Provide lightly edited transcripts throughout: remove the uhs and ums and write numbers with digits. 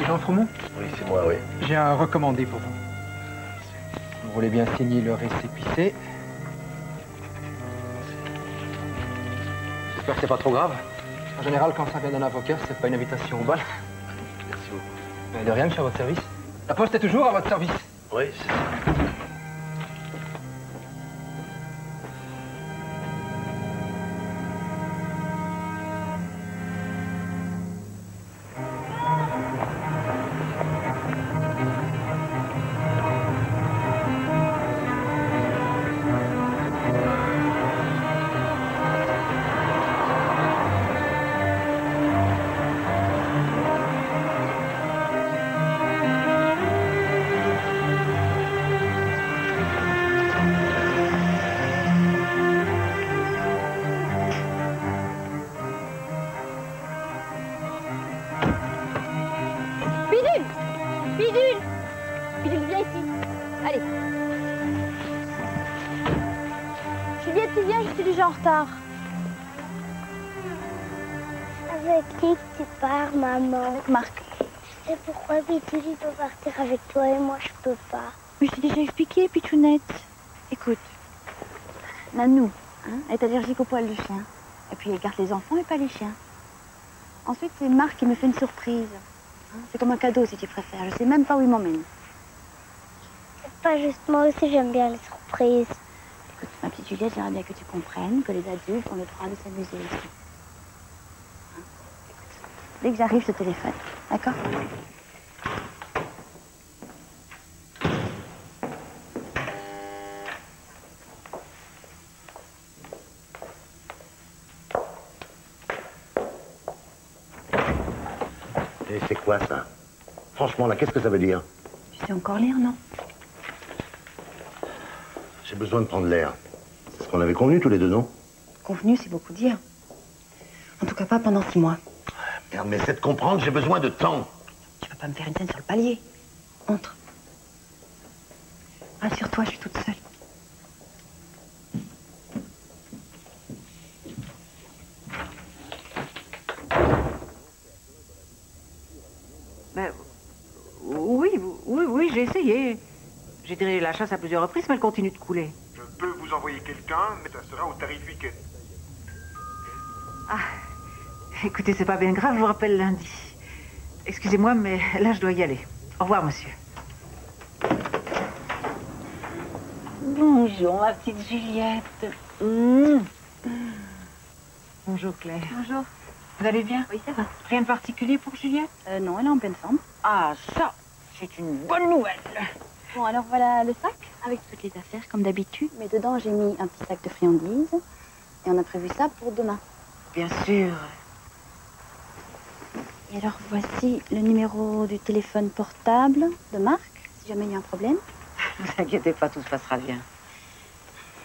Jean Fromont? Oui, c'est moi, oui. J'ai un recommandé pour vous. Vous voulez bien signer le récépissé? J'espère que c'est pas trop grave. En général, quand ça vient d'un avocat, c'est pas une invitation au bal. Merci beaucoup. Mais de rien, je suis à votre service. La poste est toujours à votre service. Oui, c'est ça. En retard. Avec qui tu pars, maman? Avec Marc. Tu sais pourquoi Bidule il peut partir avec toi et moi je peux pas? Mais je t'ai déjà expliqué, Pichounette. Écoute, Nanou, hein, est allergique aux poils de chien. Et puis elle garde les enfants et pas les chiens. Ensuite, c'est Marc qui me fait une surprise. Hein, c'est comme un cadeau si tu préfères. Je sais même pas où il m'emmène. C'est pas juste, moi aussi j'aime bien les surprises. Écoute, ma petite Juliette, j'aimerais bien que tu comprennes que les adultes ont le droit de s'amuser aussi. Hein? Écoute, dès que j'arrive, je te téléphone. D'accord? Et c'est quoi, ça? Franchement, là, qu'est-ce que ça veut dire? Tu sais encore lire, non? J'ai besoin de prendre l'air. C'est ce qu'on avait convenu tous les deux, non? Convenu, c'est beaucoup dire. En tout cas, pas pendant 6 mois. Merde, mais c'est de comprendre, j'ai besoin de temps. Tu vas pas me faire une scène sur le palier. Entre. Rassure-toi, je suis toute seule. Ben, oui, j'ai essayé. J'ai tiré la chasse à plusieurs reprises, mais elle continue de couler. Je peux vous envoyer quelqu'un, mais ça sera au tarif week-end. Ah, écoutez, c'est pas bien grave, je vous rappelle lundi. Excusez-moi, mais là, je dois y aller. Au revoir, monsieur. Bonjour, ma petite Juliette. Bonjour, Claire. Bonjour. Vous allez bien? Oui, ça va. Rien de particulier pour Juliette? Non, elle est en pleine forme. Ah, ça, c'est une bonne nouvelle. Bon, alors voilà le sac, avec toutes les affaires, comme d'habitude. Mais dedans, j'ai mis un petit sac de friandises. Et on a prévu ça pour demain. Bien sûr. Et alors, voici le numéro du téléphone portable de Marc, si jamais il y a un problème. Ne vous inquiétez pas, tout se passera bien.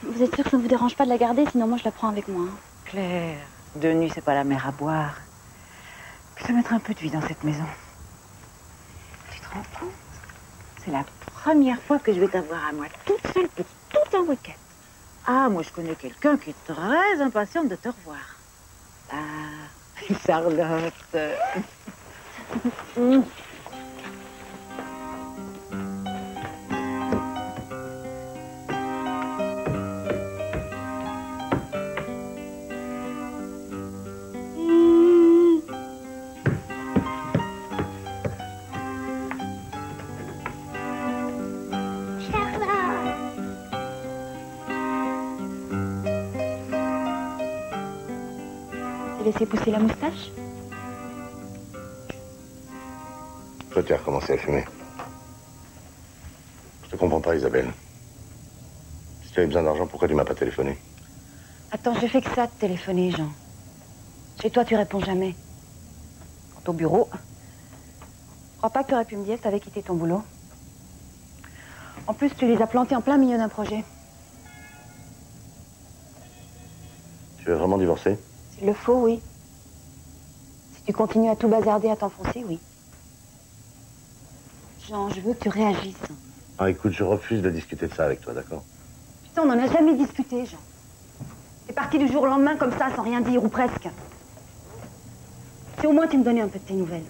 Vous êtes sûr que ça ne vous dérange pas de la garder? Sinon, moi, je la prends avec moi. Hein. Claire, 2 nuits, c'est pas la mer à boire. Puis ça mettra un peu de vie dans cette maison. Tu te rends compte? C'est la première fois que je vais t'avoir à moi, toute seule pour tout un week-end. Ah, moi, je connais quelqu'un qui est très impatiente de te revoir. Ah, Charlotte. Laissez pousser la moustache? Toi, tu as recommencé à fumer. Je te comprends pas, Isabelle. Si tu avais besoin d'argent, pourquoi tu m'as pas téléphoné? Attends, je fais que ça de téléphoner, Jean. Chez toi, tu réponds jamais. Quant au bureau, je crois pas que tu aurais pu me dire que tu avais quitté ton boulot. En plus, tu les as plantés en plein milieu d'un projet. Tu veux vraiment divorcer? S'il le faut, oui. Si tu continues à tout bazarder, à t'enfoncer, oui. Jean, je veux que tu réagisses. Ah, écoute, je refuse de discuter de ça avec toi, d'accord? Putain, on n'en a jamais discuté, Jean. T'es parti du jour au lendemain comme ça, sans rien dire, ou presque. Si au moins tu me donnais un peu de tes nouvelles.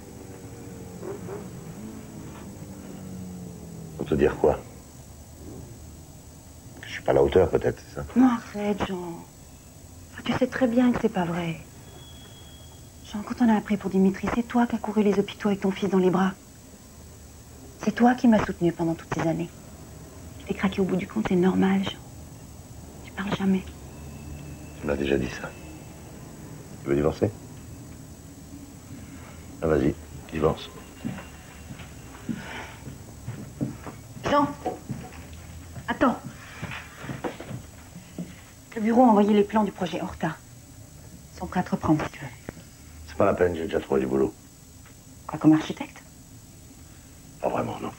Pour te dire quoi? Que je suis pas à la hauteur, peut-être, c'est ça? Non, arrête, Jean. Enfin, tu sais très bien que c'est pas vrai. Jean, quand on a appris pour Dimitri, c'est toi qui as couru les hôpitaux avec ton fils dans les bras. C'est toi qui m'as soutenu pendant toutes ces années. Tu t'es craqué au bout du compte, c'est normal, Jean. Tu parles jamais. Tu m'as déjà dit ça. Tu veux divorcer? Ah, vas-y, divorce. Jean, attends. Le bureau a envoyé les plans du projet Horta. Ils sont prêts à te reprendre, si tu veux. C'est pas la peine, j'ai déjà trouvé du boulot. Quoi, comme architecte? Pas vraiment, non.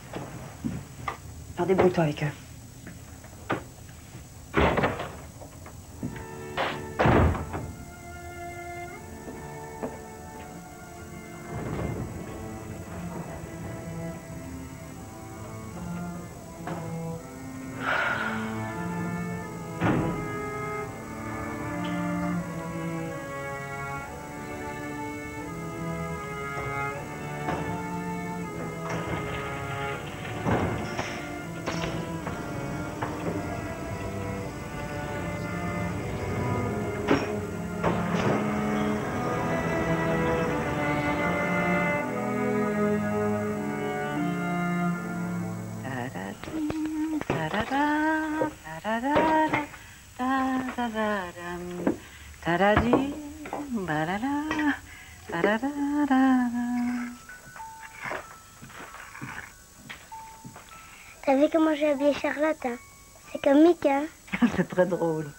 Alors débrouille-toi avec eux. T'as vu comment j'ai habillé Charlotte, hein? C'est comique, hein? C'est très drôle.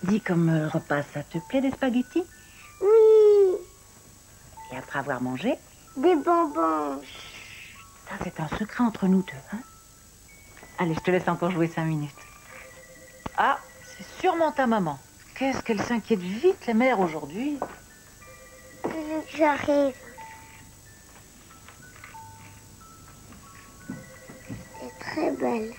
Dis, comme repas, ça te plaît des spaghettis? Oui, Et après avoir mangé, des bonbons. ça c'est un secret entre nous deux, hein? Allez, je te laisse encore jouer 5 minutes. Ah, c'est sûrement ta maman. Qu'est-ce qu'elle s'inquiète vite, les mères, aujourd'hui. J'arrive. C'est très belle.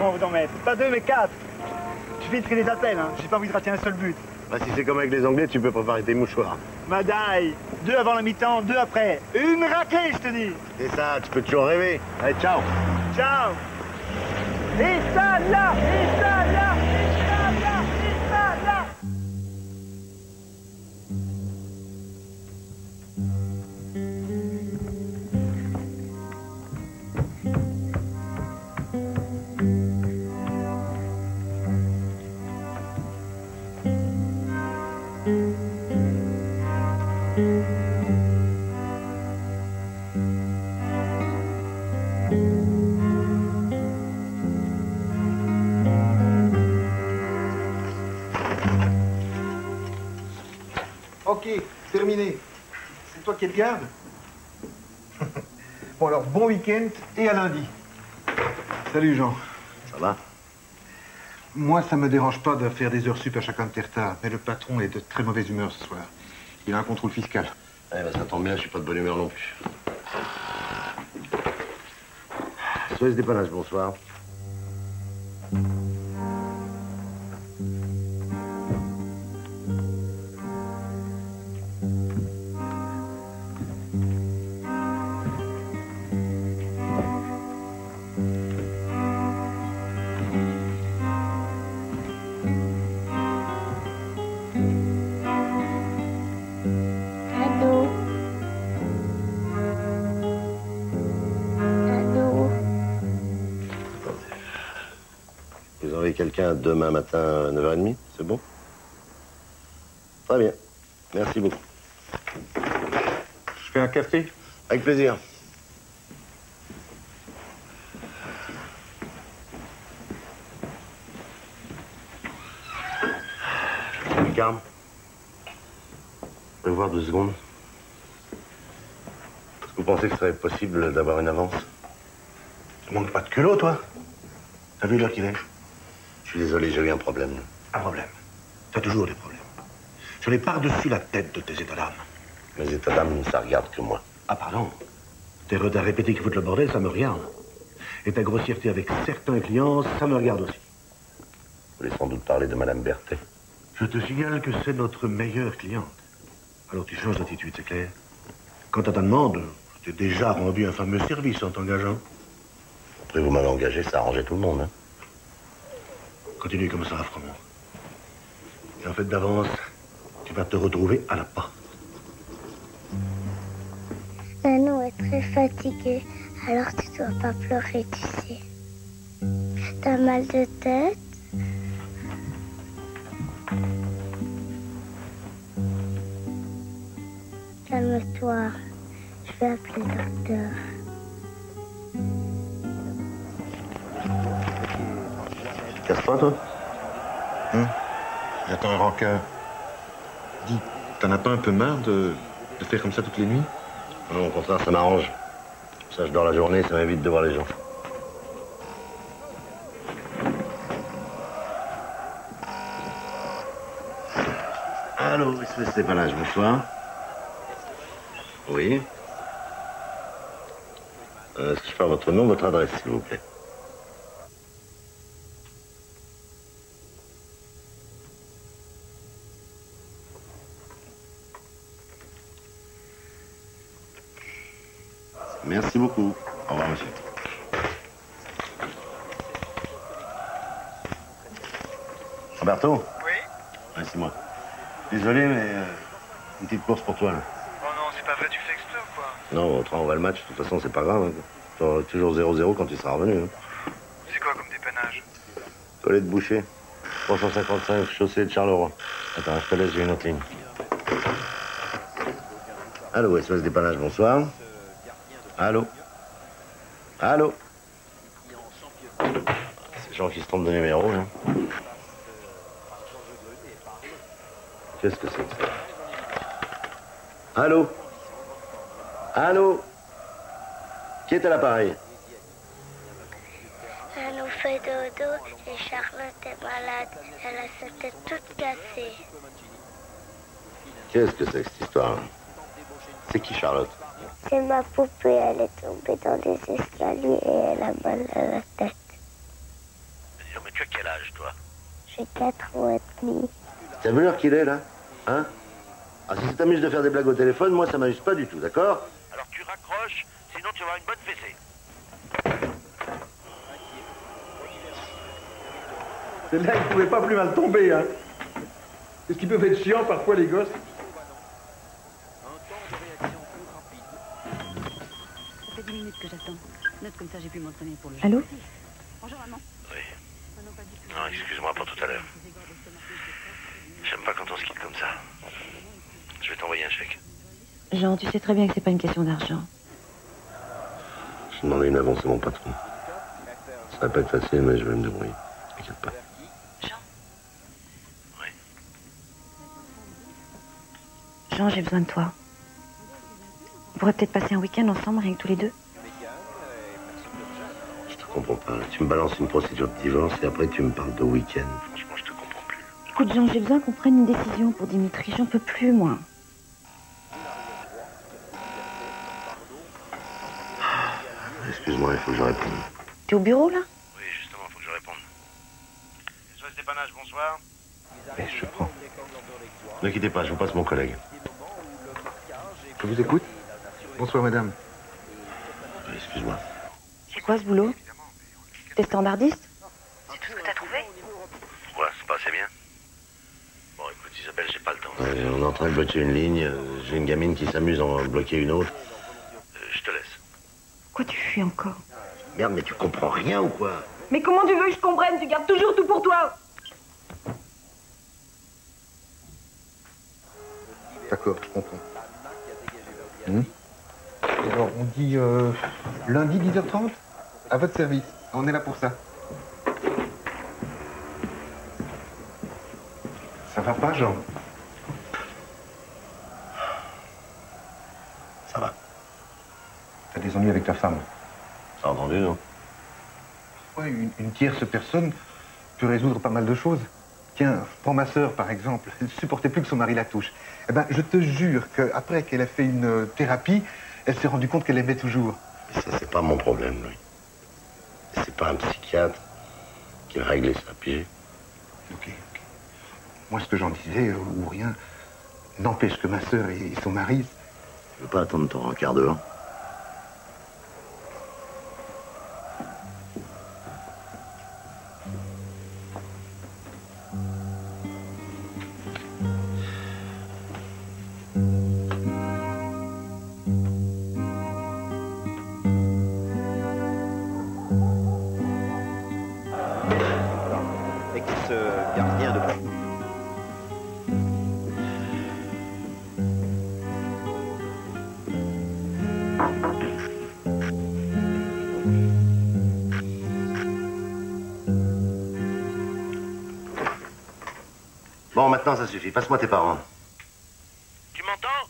On va vous en mettre. Pas 2, mais 4. Je filtrerai les appels, hein. J'ai pas envie de rater un seul but. Bah, si c'est comme avec les Anglais, tu peux préparer tes mouchoirs. Madaille. 2 avant la mi-temps, 2 après. Une raclée, je te dis. C'est ça, tu peux toujours rêver. Allez, ciao. Ciao. Et ça là, et ça là, et ça là, et ça là. Ok, terminé. C'est toi qui es le garde? Bon alors, bon week-end et à lundi. Salut Jean. Ça va? Moi, ça me dérange pas de faire des heures sup à chacun de tes retards, mais le patron est de très mauvaise humeur ce soir. Il a un contrôle fiscal. Eh ben, ça tombe bien, je suis pas de bonne humeur non plus. Soyez dépannage, bonsoir. Cadeau. envoyer quelqu'un demain matin à 9h30, c'est bon? Très bien. Merci beaucoup. Je fais un café? Avec plaisir. Carme, je peux voir 2 secondes. Est-ce que vous pensez que ce serait possible d'avoir une avance? Tu manques pas de culot, toi? T'as vu l'heure qu'il est? Je suis désolé, j'ai eu un problème. Un problème. T'as toujours des problèmes. Je l'ai par-dessus la tête de tes états d'âme. Mes états d'âme, ça regarde que moi. Ah, pardon. Tes retards répétés qui foutent le bordel, ça me regarde. Et ta grossièreté avec certains clients, ça me regarde aussi. Vous voulez sans doute parler de Madame Berthet. Je te signale que c'est notre meilleure cliente. Alors tu changes d'attitude, c'est clair. Quant à ta demande, je t'ai déjà rendu un fameux service en t'engageant. Après, vous m'avez engagé, ça arrangeait tout le monde, hein. Continue comme ça, Froment. Et en fait d'avance, tu vas te retrouver à la porte. Nanou est très fatiguée, alors tu dois pas pleurer, tu sais. T'as mal de tête? Calme-toi, je vais appeler le docteur. Tu casses pas, toi? J'attends un rancœur. Dis, t'en as pas un peu marre de faire comme ça toutes les nuits? Non, au contraire, ça m'arrange. Ça, je dors la journée, ça m'évite de voir les gens. Allô, SOS Dépannage, bonsoir. Oui. Est-ce que je peux avoir votre nom, votre adresse, s'il vous plaît? Merci beaucoup. Au revoir, monsieur. Roberto? Oui? Ouais, c'est moi. Désolé, mais une petite course pour toi, là. Oh non, c'est pas vrai, tu fais exprès ou quoi? Non, on va le match. De toute façon, c'est pas grave. Hein. Tu auras toujours 0-0 quand tu seras revenu. Hein. C'est quoi comme dépannage? Collet de Boucher. 355, chaussée de Charleroi. Attends, je te laisse, j'ai une autre ligne. Allô, SOS Dépannage, bonsoir. Allô? Allô? Ces gens qui se trompent de numéro, hein. Qu'est-ce que c'est que ça? Allô? Allô? Qui est à l'appareil? Elle nous fait dodo et Charlotte est malade. Elle a sa tête toute cassée. Qu'est-ce que c'est que cette histoire? C'est qui, Charlotte? C'est ma poupée, elle est tombée dans les escaliers et elle a mal à la tête. Mais tu as quel âge, toi? J'ai 4 ans et demi. T'as vu l'heure qu'il est, là? Hein? Ah, si ça t'amuse de faire des blagues au téléphone, moi, ça m'amuse pas du tout, d'accord? Alors tu raccroches, sinon tu vas avoir une bonne fessée. Celle-là, il pouvait pas plus mal tomber, hein. Est-ce qu'ils peuvent être chiants, parfois, les gosses? Ça fait 10 minutes que j'attends. Note comme ça, j'ai pu m'entraîner pour le jeu. Allô? Bonjour, maman. Oui. Non, excuse-moi pour tout à l'heure. J'aime pas quand on se quitte comme ça. Je vais t'envoyer un chèque. Jean, tu sais très bien que c'est pas une question d'argent. J'ai demandé une avance à mon patron. Ça va pas être facile, mais je vais me débrouiller. T'inquiète pas. Jean? Oui. Jean, j'ai besoin de toi. On pourrait peut-être passer un week-end ensemble, rien que tous les deux. Je te comprends pas. Tu me balances une procédure de divorce et après tu me parles de week-end. Franchement, je te comprends plus. Écoute, Jean, j'ai besoin qu'on prenne une décision pour Dimitri. J'en peux plus, moi. Excuse-moi, il faut que je réponde. T'es au bureau, là? Oui, justement, il faut que je réponde. SOS Dépannage, bonsoir. Mais je prends. Ne quittez pas, je vous passe mon collègue. Je vous écoute. Bonsoir, madame. Excuse-moi. C'est quoi ce boulot? T'es standardiste? C'est tout ce que t'as trouvé? Ouais, c'est pas assez bien. Bon, écoute, Isabelle, j'ai pas le temps. On est en train de bloquer une ligne. J'ai une gamine qui s'amuse à en bloquer une autre. Je te laisse. Quoi tu fais encore? Merde, mais tu comprends rien ou quoi? Mais comment tu veux que je comprenne? Tu gardes toujours tout pour toi. D'accord, je comprends. Alors, on dit lundi 10h30 à votre service. On est là pour ça. Ça va pas, Jean? Ça va. T'as des ennuis avec ta femme? T'as entendu, non? Ouais, une tierce personne peut résoudre pas mal de choses. Tiens, prends ma sœur, par exemple. Elle ne supportait plus que son mari la touche. Eh ben, je te jure qu'après qu'elle a fait une thérapie, elle s'est rendue compte qu'elle aimait toujours. Ça, c'est pas mon problème, Louis. C'est pas un psychiatre qui va régler ça à pied. Ok. Moi, ce que j'en disais, ou rien, n'empêche que ma sœur et son mari... Je veux pas attendre ton rencard dehors. Ex-gardien de... Bon, maintenant, ça suffit. Passe-moi tes parents. Tu m'entends?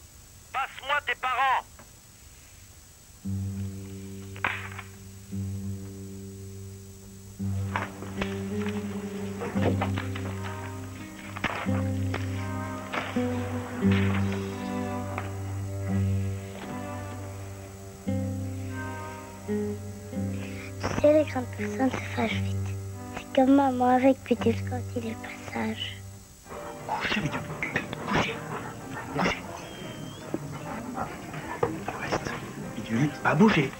Passe-moi tes parents. Tu sais, les grandes personnes se fâchent vite. C'est comme maman avec Petit quand il est passage. Couchez, Bidou. Couchez. Couchez. Reste. Bidou, pas bouger.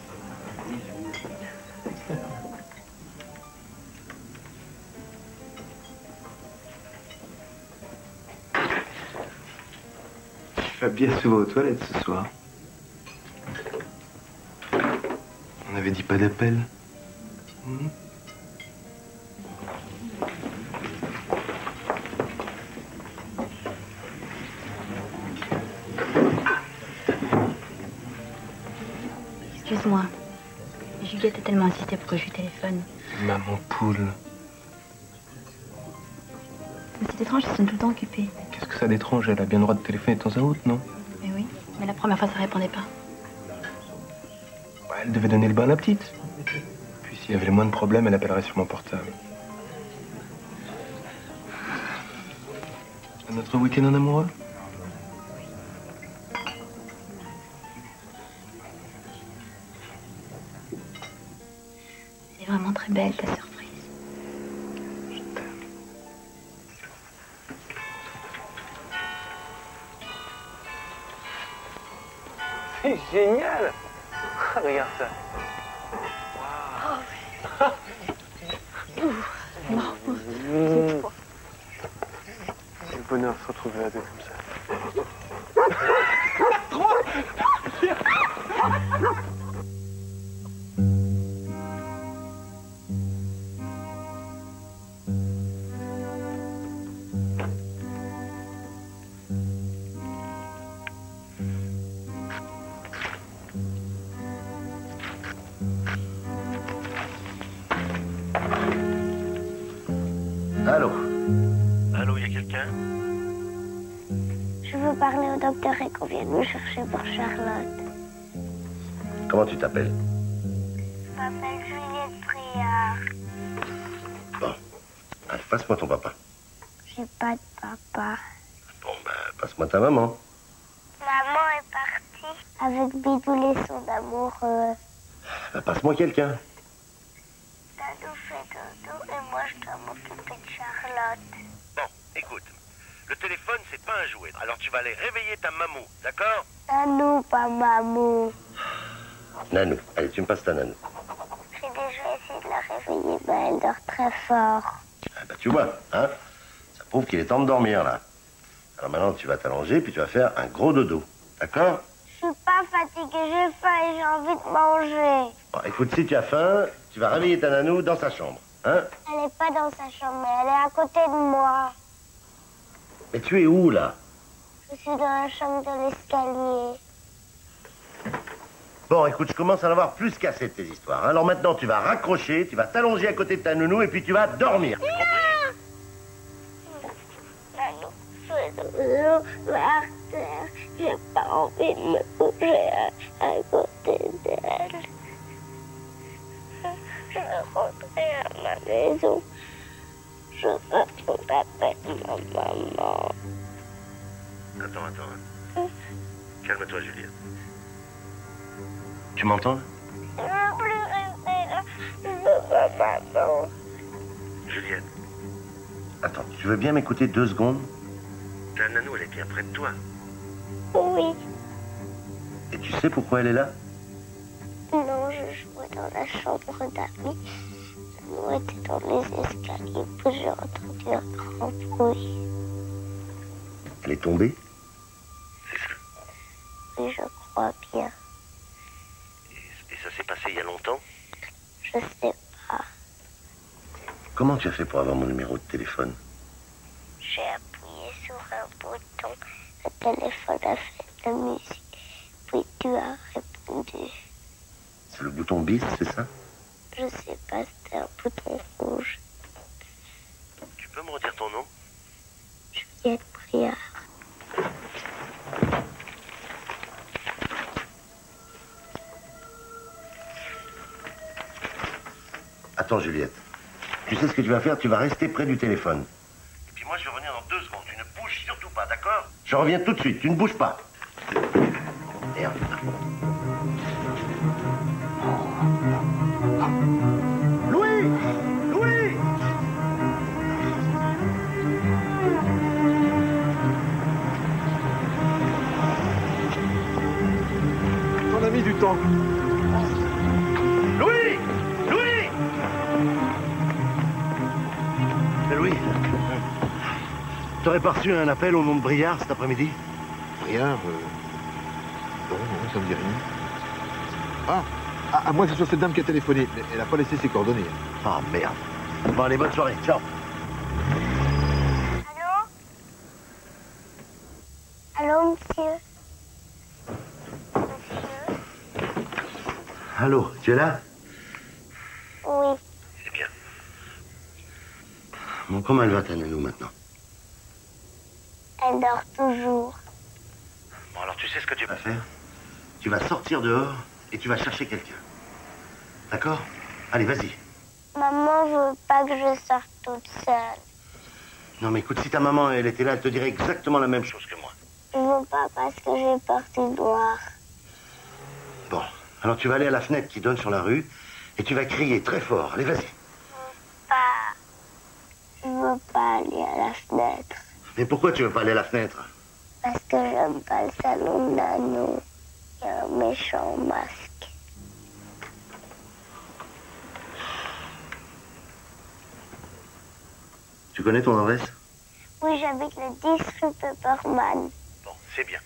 Tu vas bien souvent aux toilettes ce soir. On avait dit pas d'appel. Excuse-moi. Juliette a tellement insisté pour que je lui téléphone. Maman poule. Mais c'est étrange, ils sont tout le temps occupés. Qu'est-ce que ça d'étrange? Elle a bien le droit de téléphoner de temps à autre, non? Mais oui, mais la première fois, ça répondait pas. Ouais, elle devait donner le bain à la petite. Puis s'il y avait le moins de problèmes, elle appellerait sur mon portable. Notre week-end en amoureux? Elle est vraiment très belle, ta surprise. C'est génial. Regarde ça. C'est le bonheur de se retrouver à deux comme ça. Allô? Allô, y a quelqu'un? Je veux parler au docteur et qu'on vienne me chercher pour Charlotte. Comment tu t'appelles? Je m'appelle Juliette Briard. Bon. Allez, passe-moi ton papa. J'ai pas de papa. Bon, ben, passe-moi ta maman. Maman est partie avec Bidou et son amoureux. Ben, passe-moi quelqu'un. Dadou fait dodo et moi je dois m'occuper de Charlotte. Bon, écoute. Le téléphone, c'est pas un jouet. Alors tu vas aller réveiller ta mamou, d'accord? Nanou, pas mamou. Nanou. Allez, tu me passes ta Nanou. J'ai déjà essayé de la réveiller, mais elle dort très fort. Ah, ben, tu vois, hein? Ça prouve qu'il est temps de dormir, là. Alors maintenant, tu vas t'allonger, puis tu vas faire un gros dodo. D'accord? Je suis pas fatiguée, j'ai faim et j'ai envie de manger. Bon, écoute, si tu as faim, tu vas réveiller ta Nanou dans sa chambre. Hein? Elle n'est pas dans sa chambre, mais elle est à côté de moi. Mais tu es où, là? Je suis dans la chambre de l'escalier. Bon, écoute, je commence à en avoir plus qu'assez de tes histoires. Hein. Alors maintenant, tu vas raccrocher, tu vas t'allonger à côté de ta nounou et puis tu vas dormir. Nanou, je vais dormir par terre. J'ai pas envie de me coucher à côté d'elle. Je veux rentrer à ma maison. Je veux qu'on appelle ma maman. Attends. Calme-toi, Juliette. Tu m'entends? Je veux plus rester là. Je veux ma maman. Juliette. Attends, tu veux bien m'écouter 2 secondes? Ta nanou, elle est bien près de toi. Oui. Et tu sais pourquoi elle est là? Non, je jouais dans la chambre d'amis. Nous était dans les escaliers, puis j'ai entendu un grand bruit. Elle est tombée? Oui, je crois bien. Et ça s'est passé il y a longtemps? Je sais pas. Comment tu as fait pour avoir mon numéro de téléphone? J'ai appuyé sur un bouton. Le téléphone a fait de la musique. Puis tu as répondu. C'est le bouton bis, c'est ça? Je sais pas, c'était un bouton rouge. Tu peux me redire ton nom? Juliette Briard. Attends, Juliette. Tu sais ce que tu vas faire? Tu vas rester près du téléphone. Et puis moi, je vais revenir dans 2 secondes. Tu ne bouges surtout pas, d'accord? Je reviens tout de suite. Tu ne bouges pas. Merde. Louis! Louis! On a mis du temps. Louis! Louis! Louis, t'aurais pas reçu un appel au nom de Briard cet après-midi? Briard, non, ça me dit rien. À moins que ce soit cette dame qui a téléphoné. Mais elle n'a pas laissé ses coordonnées. Ah, merde. Bon, allez, bonne soirée. Ciao. Allô, monsieur? Allô, tu es là? Oui. C'est bien. Bon, comment elle va, ta nanou, maintenant? Elle dort toujours. Bon, alors tu sais ce que tu vas faire? Tu vas sortir dehors et tu vas chercher quelqu'un. D'accord? Allez, vas-y. Maman veut pas que je sorte toute seule. Non, mais écoute, si ta maman, elle était là, elle te dirait exactement la même chose que moi. Je veux pas parce que j'ai peur du noir. Bon, alors tu vas aller à la fenêtre qui donne sur la rue et tu vas crier très fort. Allez, vas-y. Je veux pas aller à la fenêtre. Mais pourquoi tu veux pas aller à la fenêtre? Parce que j'aime pas le salon de Nanou. Il y a un méchant masque. Tu connais ton adresse? Oui, j'habite le 10 rue Pepperman. Bon, c'est bien.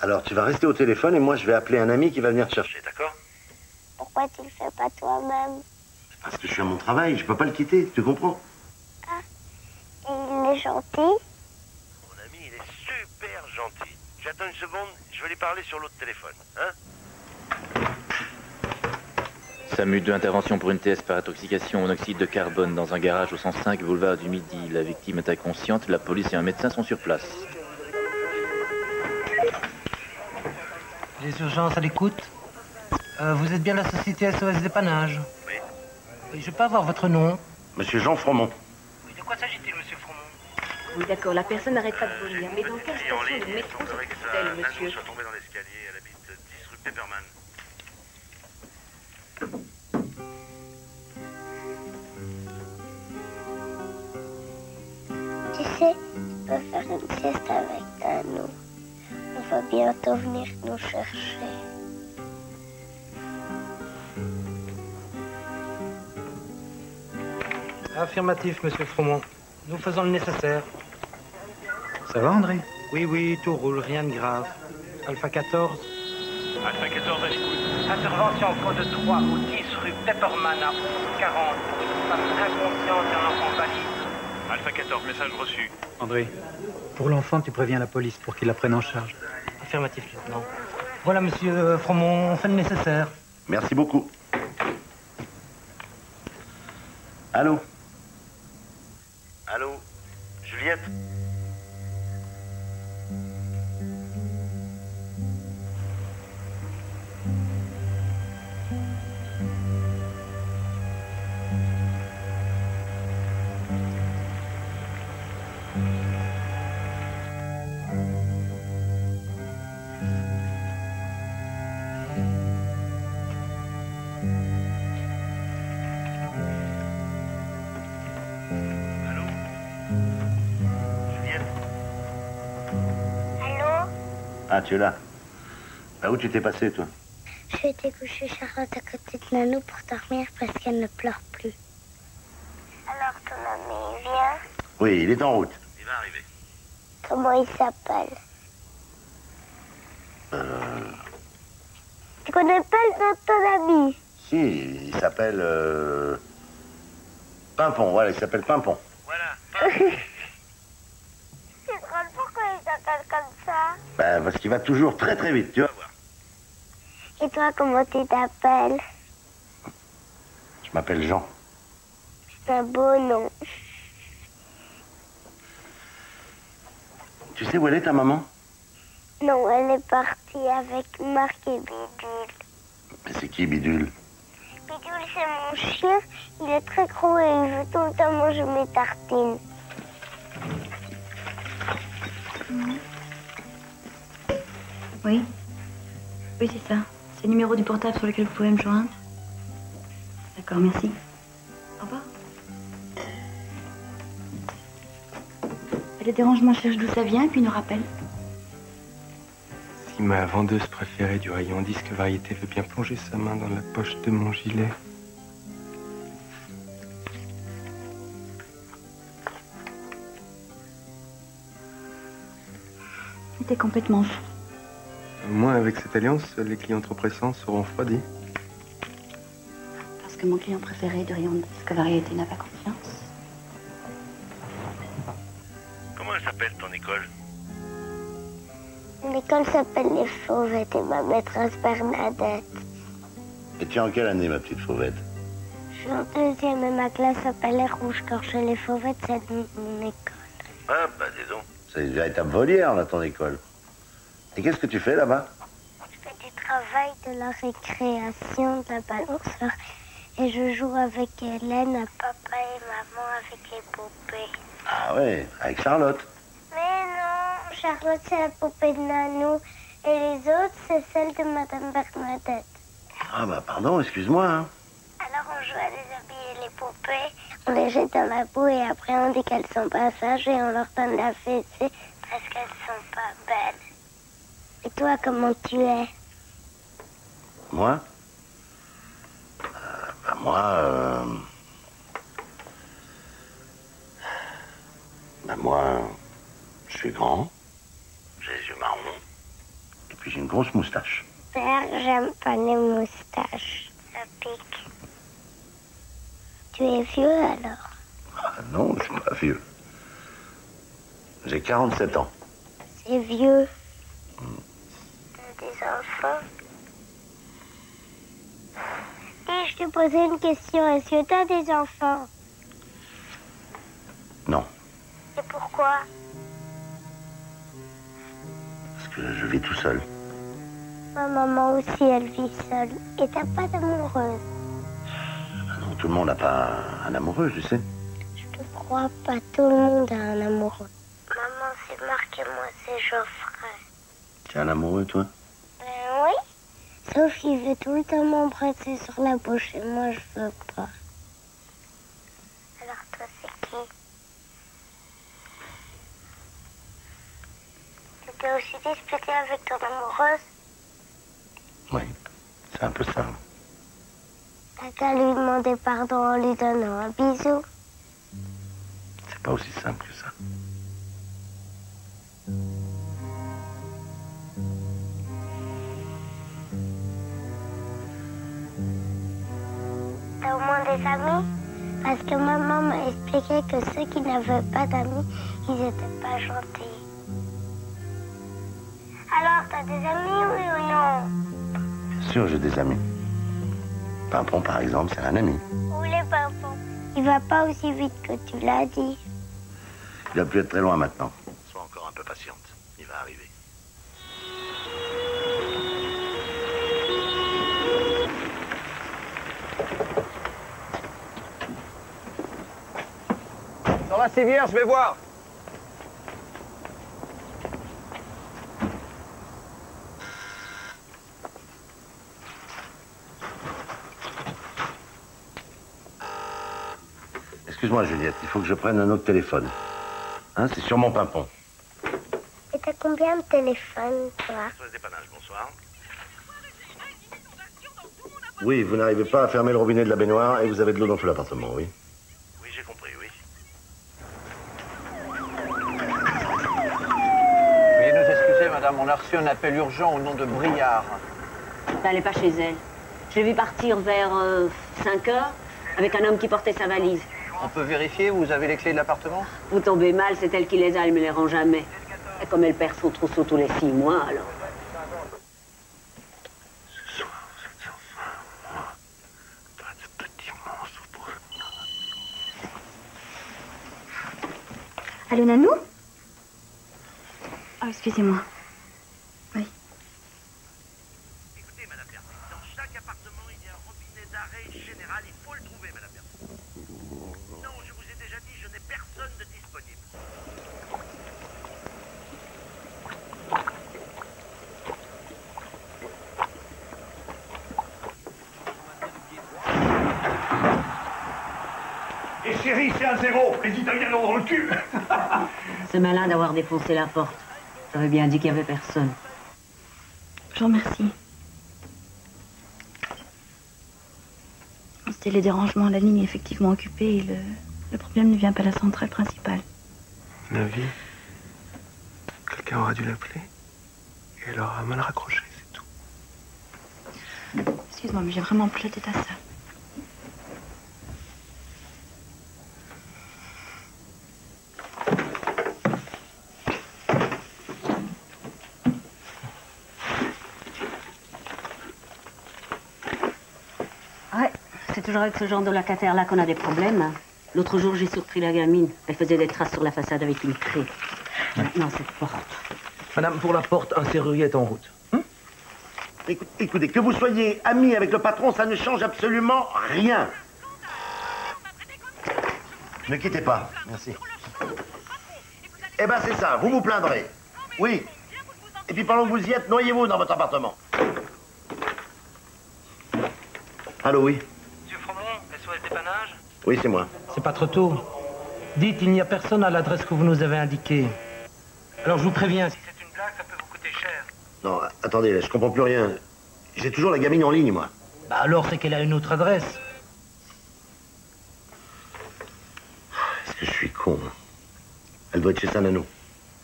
Alors, tu vas rester au téléphone et moi, je vais appeler un ami qui va venir te chercher, d'accord? Pourquoi tu le fais pas toi-même? Parce que je suis à mon travail, je peux pas le quitter, tu comprends? Ah, et il est gentil? Mon ami, il est super gentil. J'attends une seconde, je vais lui parler sur l'autre téléphone, hein? SAMU 2, intervention pour une TS par intoxication au monoxyde de carbone dans un garage au 105 boulevard du Midi. La victime est inconsciente, la police et un médecin sont sur place. Les urgences à l'écoute. Vous êtes bien la société SOS Dépannage? Oui. Oui, je peux avoir votre nom? Monsieur Jean Fromont. Oui, de quoi s'agit-il, monsieur Fromont? Oui, d'accord, la personne n'arrête pas de vomir. Mais dans quelle station de métro se trouve-t-elle, monsieur? soit tombée dans l'escalier, elle habite 10 rue Pepperman. Tu sais, tu peux faire une sieste avec Nanou. On va bientôt venir nous chercher. Affirmatif, monsieur Fromont. Nous faisons le nécessaire. Ça va, André? Oui, oui, tout roule, rien de grave. Alpha 14. Alpha 14 à l'écoute. Intervention code 3 au 10 rue rue Pepperman à 11h40 pour une femme inconsciente et un enfant valide. Alpha 14, message reçu. André, pour l'enfant, tu préviens la police pour qu'il la prenne en charge. Affirmatif, lieutenant. Voilà, monsieur Fromont, on fait le nécessaire. Merci beaucoup. Allô? Allô? Juliette? Ah, tu es là. Bah, où tu t'es passé, toi? J'ai été coucher Charlotte à côté de Nanou pour dormir parce qu'elle ne pleure plus. Alors ton ami, il vient? Oui, il est en route. Il va arriver. Comment il s'appelle? Tu connais pas le nom de ton ami? Si, il s'appelle... Pimpon, voilà, il s'appelle Pimpon. Voilà. C'est drôle, pourquoi il s'appelle comme ça? Bah, parce qu'il va toujours très très vite, tu vas voir. Et toi, comment tu t'appelles? Je m'appelle Jean. C'est un beau nom. Tu sais où elle est, ta maman? Non, elle est partie avec Marc et Bidule. Mais c'est qui, Bidule? Bidule, c'est mon chien. Il est très gros et il veut tout le temps manger mes tartines. Oui. Oui, c'est ça. C'est le numéro du portable sur lequel vous pouvez me joindre. D'accord, merci. Au revoir. Le dérangement cherche d'où ça vient et puis nous rappelle. Si ma vendeuse préférée du rayon disque variété veut bien plonger sa main dans la poche de mon gilet. T'es complètement fou. Moi, avec cette alliance, les clients trop pressants seront refroidis. Parce que mon client préféré du rayon disque variété n'a pas confiance. Comment elle s'appelle, ton école? L'école s'appelle Les Fauvettes et ma maîtresse Bernadette. Et tu es en quelle année, ma petite fauvette? Je suis en deuxième et ma classe s'appelle Les Rouges-Gorges et Les Fauvettes, c'est mon école. Ah, bah dis donc. C'est une véritable volière, là, ton école. Et qu'est-ce que tu fais là-bas? Je fais du travail, de la récréation, de la balançoire. Et je joue avec Hélène, à papa et maman avec les poupées. Ah ouais, avec Charlotte. Mais non, Charlotte, c'est la poupée de Nanou. Et les autres, c'est celle de Madame Bernadette. Ah bah pardon, excuse-moi. Hein. Alors on joue à déshabiller les poupées, on les jette dans la boue et après on dit qu'elles sont pas sages et on leur donne la fessée parce qu'elles sont pas belles. Et toi, comment tu es? Moi moi, je suis grand, j'ai les yeux marrons, et puis j'ai une grosse moustache. Père, j'aime pas les moustaches, ça pique. Tu es vieux alors? Ah non, je suis pas vieux. J'ai 47 ans. C'est vieux. T'as des enfants? Et je te posais une question, est-ce que t'as des enfants? Non, Et pourquoi? parce que je vis tout seul. Ma maman aussi, elle vit seule. Et t'as pas d'amoureuse? Ah non, tout le monde n'a pas un amoureux, tu sais. Je te crois pas, tout le monde a un amoureux. Maman, c'est Marc et moi, c'est Geoffrey. Tu as un amoureux, toi? Ben oui. Sauf qu'il veut tout le temps m'embrasser sur la bouche et moi, je veux pas. Alors toi, c'est qui? Tu t'es aussi disputé avec ton amoureuse? Oui, c'est un peu ça. T'as qu'à lui demander pardon en lui donnant un bisou. C'est pas aussi simple que ça. des amis? Parce que maman m'a expliqué que ceux qui n'avaient pas d'amis, ils n'étaient pas gentils. Alors, t'as des amis, oui ou non? Bien sûr, j'ai des amis. Pimpon, par exemple, c'est un ami. Où les Pimpon? Il va pas aussi vite que tu l'as dit. Il va plus être très loin maintenant. Sois encore un peu patiente. Il va arriver. Dans la civière, je vais voir. Excuse-moi, Juliette, il faut que je prenne un autre téléphone. Hein, c'est sur mon Pimpon. Et t'as combien de téléphones, toi? Bonsoir. Oui, vous n'arrivez pas à fermer le robinet de la baignoire et vous avez de l'eau dans tout l'appartement, oui? Oui, j'ai compris, oui. Veuillez nous excuser, madame, on a reçu un appel urgent au nom de Briard. Elle n'est pas chez elle. Je l'ai vu partir vers 5 heures avec un homme qui portait sa valise. On peut vérifier, vous avez les clés de l'appartement? Vous tombez mal, c'est elle qui les a, elle me les rend jamais. Et comme elle perd son trousseau tous les 6 mois, alors... Ce soir, vous êtes enfin moi. Pas de petit monstre pour... Allô, Nanou? Oh, excusez-moi. Oui. Écoutez, madame Berthe, dans chaque appartement, il y a un robinet d'arrêt général. Il faut le trouver, madame Berthe. Non, je vous ai déjà dit, je n'ai personne de disponible. Et chérie, c'est un 0. Les Italiens l'ont dans le cul. C'est malin d'avoir défoncé la porte. J'avais bien dit qu'il n'y avait personne. Je vous remercie. C'était les dérangements, la ligne est effectivement occupée et le problème ne vient pas de la centrale principale. Ma vie, quelqu'un aura dû l'appeler et elle aura mal raccroché, c'est tout. Excuse-moi, mais j'ai vraiment plus la tête à ça. Ouais, c'est toujours avec ce genre de locataire-là qu'on a des problèmes. L'autre jour, j'ai surpris la gamine. Elle faisait des traces sur la façade avec une clé. Maintenant, cette porte. Madame, pour la porte, un serrurier est en route. Écoutez, que vous soyez amis avec le patron, ça ne change absolument rien. Ne quittez pas. Merci. Eh ben, c'est ça. Vous vous plaindrez. Oui. Et puis pendant que vous y êtes, noyez-vous dans votre appartement. Allô, oui. Monsieur Fromont, SOS dépannage? Oui, c'est moi. C'est pas trop tôt. Dites, il n'y a personne à l'adresse que vous nous avez indiquée. Alors je vous préviens, si c'est une blague, ça peut vous coûter cher. Non, attendez, là, je comprends plus rien. J'ai toujours la gamine en ligne, moi. Bah alors c'est qu'elle a une autre adresse. Est-ce que je suis con, hein? Elle doit être chez sa nanou.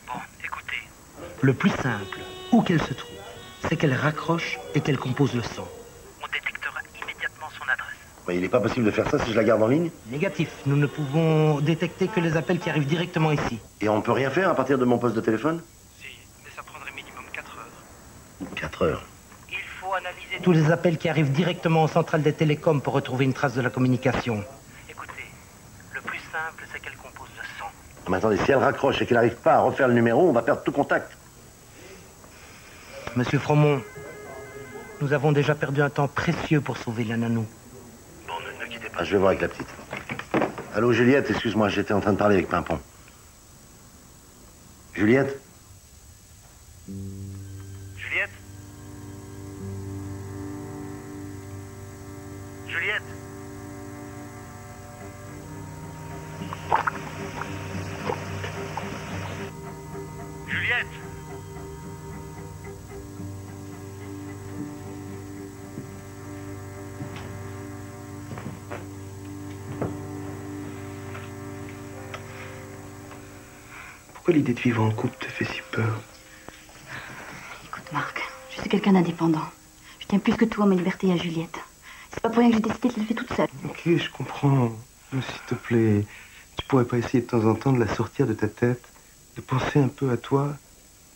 Bon, écoutez. Le plus simple, où qu'elle se trouve, c'est qu'elle raccroche et qu'elle compose le son. On détectera immédiatement son adresse. Ouais, il n'est pas possible de faire ça si je la garde en ligne? Négatif, nous ne pouvons détecter que les appels qui arrivent directement ici. Et on ne peut rien faire à partir de mon poste de téléphone? Si, mais ça prendrait minimum 4 heures. 4 heures. Il faut analyser tous les appels qui arrivent directement aux centrales des télécoms pour retrouver une trace de la communication. Écoutez, le plus simple, c'est qu'elle compose le son. Mais attendez, si elle raccroche et qu'elle n'arrive pas à refaire le numéro, on va perdre tout contact. Monsieur Fromont, nous avons déjà perdu un temps précieux pour sauver la nanou. Bon, ne quittez pas, je vais voir avec la petite. Allô, Juliette, excuse-moi, j'étais en train de parler avec Pimpon. Juliette? Juliette? Juliette? Juliette? Pourquoi l'idée de vivre en couple te fait si peur? Écoute, Marc, je suis quelqu'un d'indépendant. Je tiens plus que tout à ma liberté et à Juliette. C'est pas pour rien que j'ai décidé de le faire toute seule. Ok, je comprends. Mais s'il te plaît, tu pourrais pas essayer de temps en temps de la sortir de ta tête, de penser un peu à toi.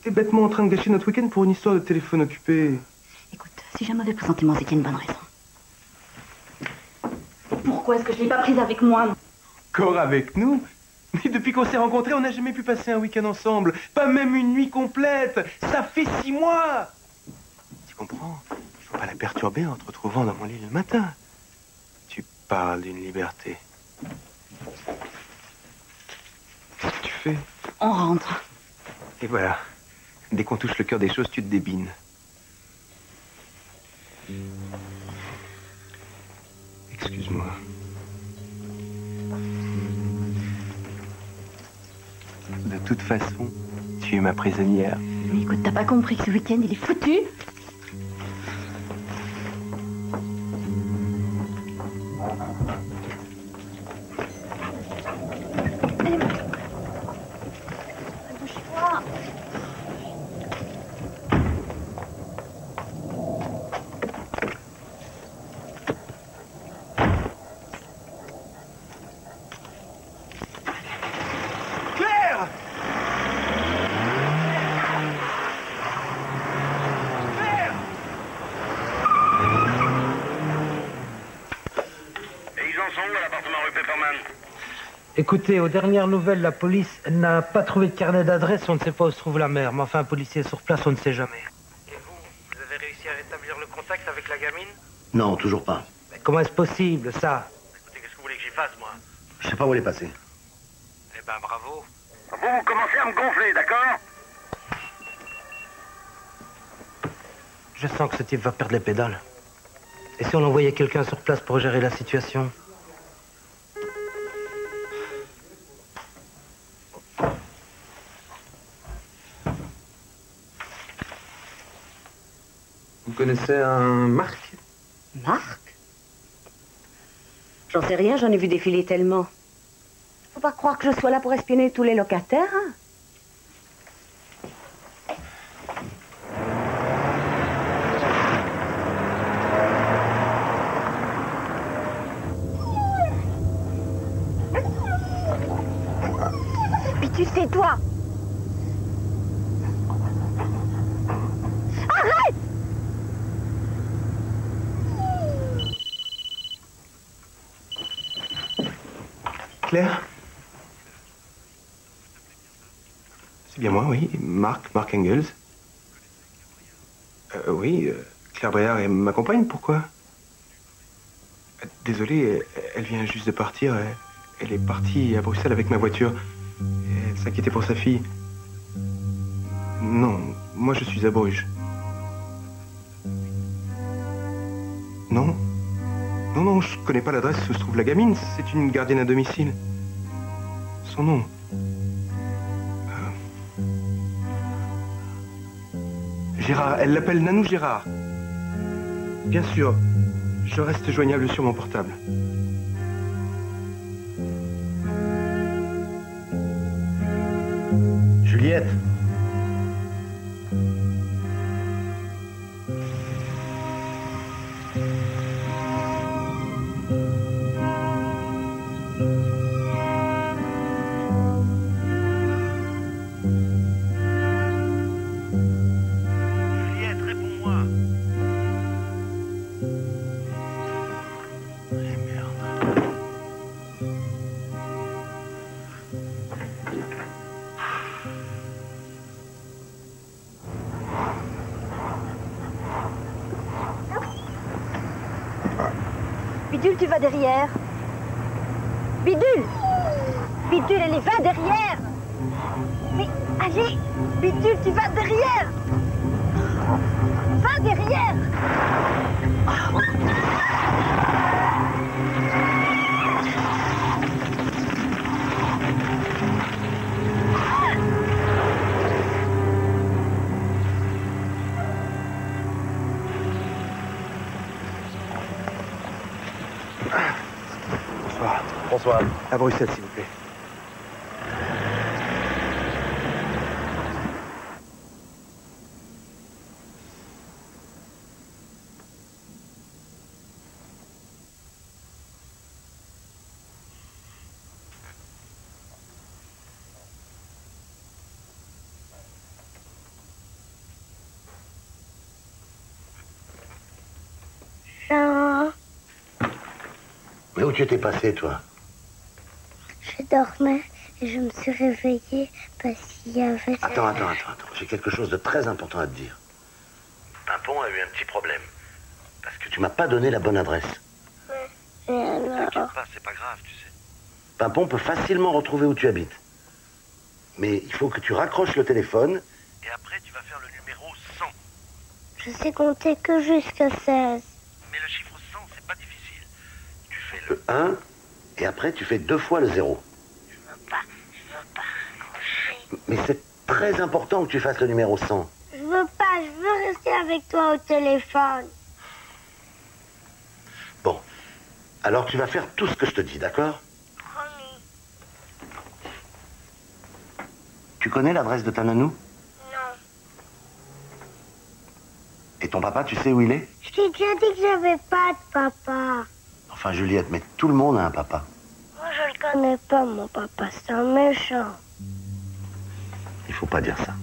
T'es bêtement en train de gâcher notre week-end pour une histoire de téléphone occupé. Écoute, si j'ai un mauvais pressentiment, c'est qu'il y a une bonne raison. Pourquoi est-ce que je l'ai pas prise avec moi? Encore avec nous? Mais depuis qu'on s'est rencontrés, on n'a jamais pu passer un week-end ensemble. Pas même une nuit complète. Ça fait 6 mois. Tu comprends? Il faut pas la perturber en te retrouvant dans mon lit le matin. Tu parles d'une liberté. Qu'est-ce que tu fais? On rentre. Et voilà. Dès qu'on touche le cœur des choses, tu te débines. Excuse-moi. De toute façon, tu es ma prisonnière. Mais écoute, t'as pas compris que ce week-end, il est foutu? Bouge-toi. Claire! Et ils en sont où à l'appartement rue Pepperman? Écoutez, aux dernières nouvelles, la police n'a pas trouvé de carnet d'adresse, on ne sait pas où se trouve la mère. Mais enfin, un policier sur place, on ne sait jamais. Et vous avez réussi à rétablir le contact avec la gamine? Non, toujours pas. Mais comment est-ce possible, ça? Écoutez, qu'est-ce que vous voulez que j'y fasse, moi? Je sais pas où elle est passée. Eh ben, bravo. Vous commencez à me gonfler, d'accord? Je sens que ce type va perdre les pédales. Et si on envoyait quelqu'un sur place pour gérer la situation? Vous connaissez un Marc? Marc? J'en sais rien, j'en ai vu défiler tellement. Faut pas croire que je sois là pour espionner tous les locataires, hein? Puis tu sais, toi. Arrête! Claire? C'est bien moi, oui. Marc Engels. Oui, Claire Bréard est ma compagne, pourquoi? Désolé, elle vient juste de partir. Elle est partie à Bruxelles avec ma voiture. Elle s'inquiétait pour sa fille. Non, moi je suis à Bruges. Non. Non, je connais pas l'adresse où se trouve la gamine. C'est une gardienne à domicile. Son nom. Gérard, elle l'appelle Nanou Gérard. Bien sûr, je reste joignable sur mon portable. Juliette. Juliette, réponds-moi. Bidule, tu vas derrière. Bidule! Bidule, elle y va derrière! Mais allez! Bidule, tu vas derrière! Va derrière! Bonsoir. Bonsoir. À Bruxelles, s'il vous plaît. Jean, Mais où tu étais passé, toi? je dormais et je me suis réveillée parce qu'il y avait... Attends. J'ai quelque chose de très important à te dire. Pimpon a eu un petit problème. Parce que tu m'as pas donné la bonne adresse. Et alors? T'inquiète pas, c'est pas grave, tu sais. Pimpon peut facilement retrouver où tu habites. Mais il faut que tu raccroches le téléphone. Et après, tu vas faire le numéro 100. Je sais compter que jusqu'à 16. Mais le chiffre 100, c'est pas difficile. Tu fais le 1, et après, tu fais 2 fois le 0. Je veux pas raccrocher. Mais c'est très important que tu fasses le numéro 100. Je veux rester avec toi au téléphone. Bon. Alors, tu vas faire tout ce que je te dis, d'accord? Promis. Tu connais l'adresse de ta nanou? Non. Et ton papa, tu sais où il est? Je t'ai déjà dit que j'avais pas de papa. Enfin, Juliette, mais tout le monde a un papa. Moi, je le connais pas, mon papa. C'est un méchant. Il faut pas dire ça.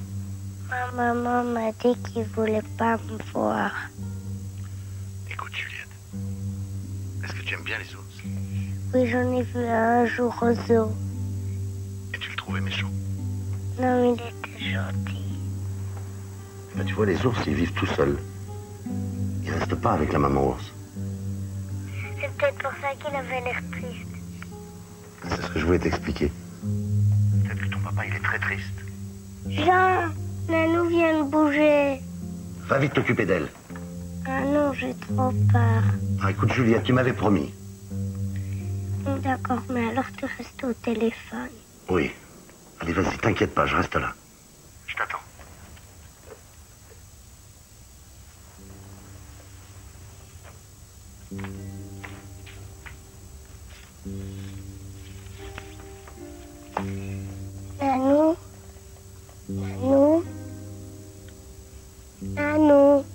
Ma maman m'a dit qu'il voulait pas me voir. Écoute, Juliette. Est-ce que tu aimes bien les ours? Oui, j'en ai vu un jour au zoo. Et tu le trouvais méchant? Non, il était gentil. Ben, tu vois, les ours, ils vivent tout seuls. Ils restent pas avec la maman ours. C'est peut-être pour ça qu'il avait l'air triste. C'est ce que je voulais t'expliquer. Peut-être que ton papa, il est très triste. Jean, Nanou vient de bouger. Va vite t'occuper d'elle. Ah non, j'ai trop peur. Ah, écoute, Juliette, tu m'avais promis. D'accord, mais alors tu restes au téléphone. Oui. Allez, vas-y, t'inquiète pas, je reste là. Je t'attends. Nanou, Nanou, Nanou.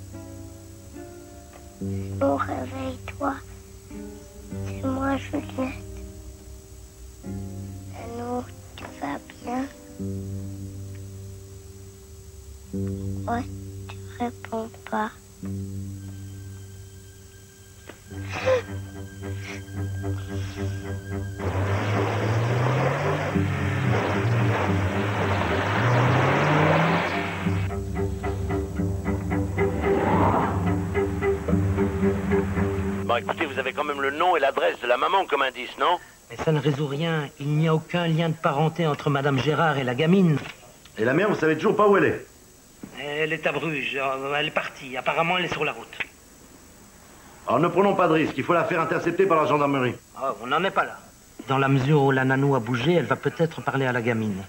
Oh, réveille-toi. C'est moi, Juliette. Nanou, tu vas bien? Ouais, tu réponds pas. Bon, écoutez, vous avez quand même le nom et l'adresse de la maman comme indice, non? Mais ça ne résout rien. Il n'y a aucun lien de parenté entre Madame Gérard et la gamine. Et la mère, vous savez toujours pas où elle est? Elle est à Bruges. Elle est partie. Apparemment, elle est sur la route. Alors ne prenons pas de risque. Il faut la faire intercepter par la gendarmerie. Ah, on n'en est pas là. Dans la mesure où la nanou a bougé, elle va peut-être parler à la gamine.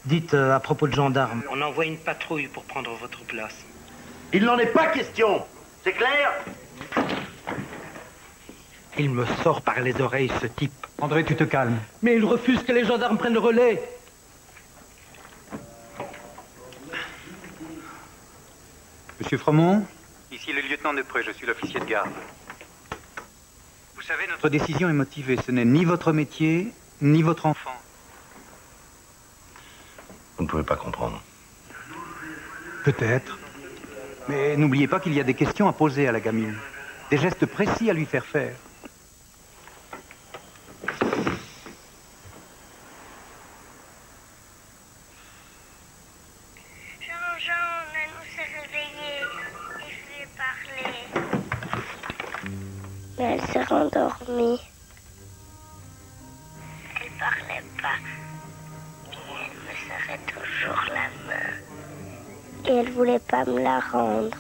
Dites, à propos de gendarmes, on envoie une patrouille pour prendre votre place. Il n'en est pas question. C'est clair? Il me sort par les oreilles, ce type. André, tu te calmes. Mais il refuse que les gendarmes prennent le relais. Monsieur Fromont, ici le lieutenant Desprez, je suis l'officier de garde. Vous savez, notre décision est motivée. Ce n'est ni votre métier, ni votre enfant. Vous ne pouvez pas comprendre. Peut-être. Mais n'oubliez pas qu'il y a des questions à poser à la gamine. Des gestes précis à lui faire faire. Jean, Nanou s'est réveillée et je lui ai parlé. Mais elle s'est rendormie. Elle parlait pas. Puis elle me serrait toujours la main. Et elle voulait pas me la rendre.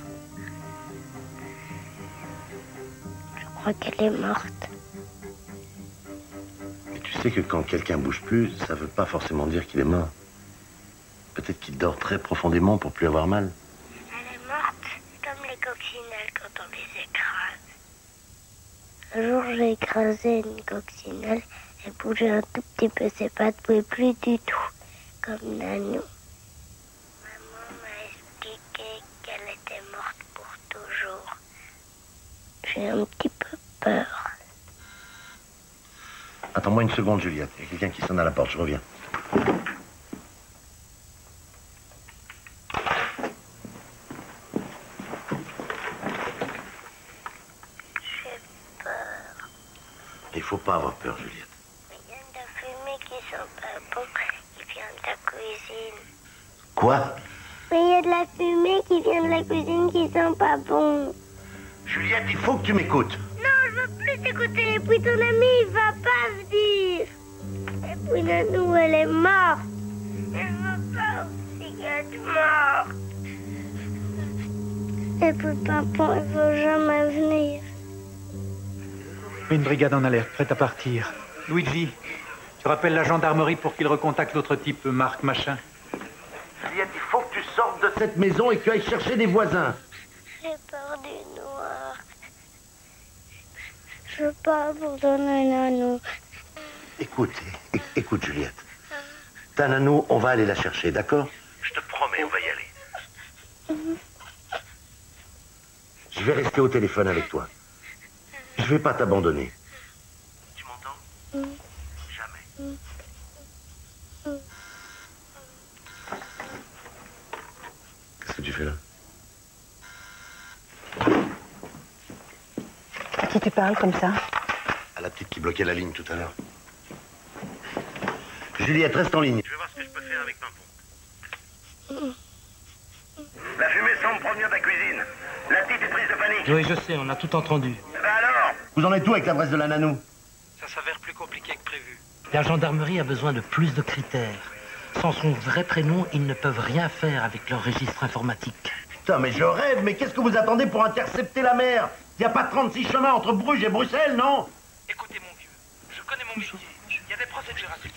Je crois qu'elle est morte. Mais tu sais que quand quelqu'un bouge plus, ça veut pas forcément dire qu'il est mort. Peut-être qu'il dort très profondément pour plus avoir mal. Elle est morte comme les coccinelles quand on les écrase. Un jour, j'ai écrasé une coccinelle. Elle bougeait un tout petit peu, ses pattes ne bougeaient plus du tout, comme Nanou. Maman m'a expliqué qu'elle était morte pour toujours. J'ai un petit peu peur. Attends-moi une seconde, Juliette. Il y a quelqu'un qui sonne à la porte, je reviens. Il faut pas avoir peur, Juliette. Il y a de la fumée qui sent pas bon, qui vient de la cuisine. Quoi? Mais il y a de la fumée qui vient de la cuisine qui sent pas bon. Juliette, il faut que tu m'écoutes. Non, je veux plus t'écouter. Et puis ton ami, il va pas venir. Et puis Nanou, elle est morte. Elle veut pas aussi être morte. Et puis papa, il veut jamais venir. Une brigade en alerte, prête à partir. Luigi, tu rappelles la gendarmerie pour qu'il recontacte l'autre type, Marc, machin. Juliette, il faut que tu sortes de cette maison et que tu ailles chercher des voisins. J'ai peur du noir. Je veux pas abandonner Nanou. Écoute, écoute, Juliette. Ta Nanou, on va aller la chercher, d'accord? Je te promets, on va y aller. Je vais rester au téléphone avec toi. Je vais pas t'abandonner. Tu m'entends? Jamais. Qu'est-ce que tu fais là? À qui tu parles comme ça? À la petite qui bloquait la ligne tout à l'heure. Juliette, reste en ligne. Je vais voir ce que je peux faire avec Pimpon. La fumée semble provenir de la cuisine. La petite est prise de panique. Oui, je sais, on a tout entendu. Ben alors? Vous en êtes où avec l'adresse de la Nanou? Ça s'avère plus compliqué que prévu. La gendarmerie a besoin de plus de critères. Sans son vrai prénom, ils ne peuvent rien faire avec leur registre informatique. Putain, mais je rêve, mais qu'est-ce que vous attendez pour intercepter la mer? Il n'y a pas 36 chemins entre Bruges et Bruxelles, non? Écoutez, mon vieux, je connais mon métier. Il y a des procédures à suivre.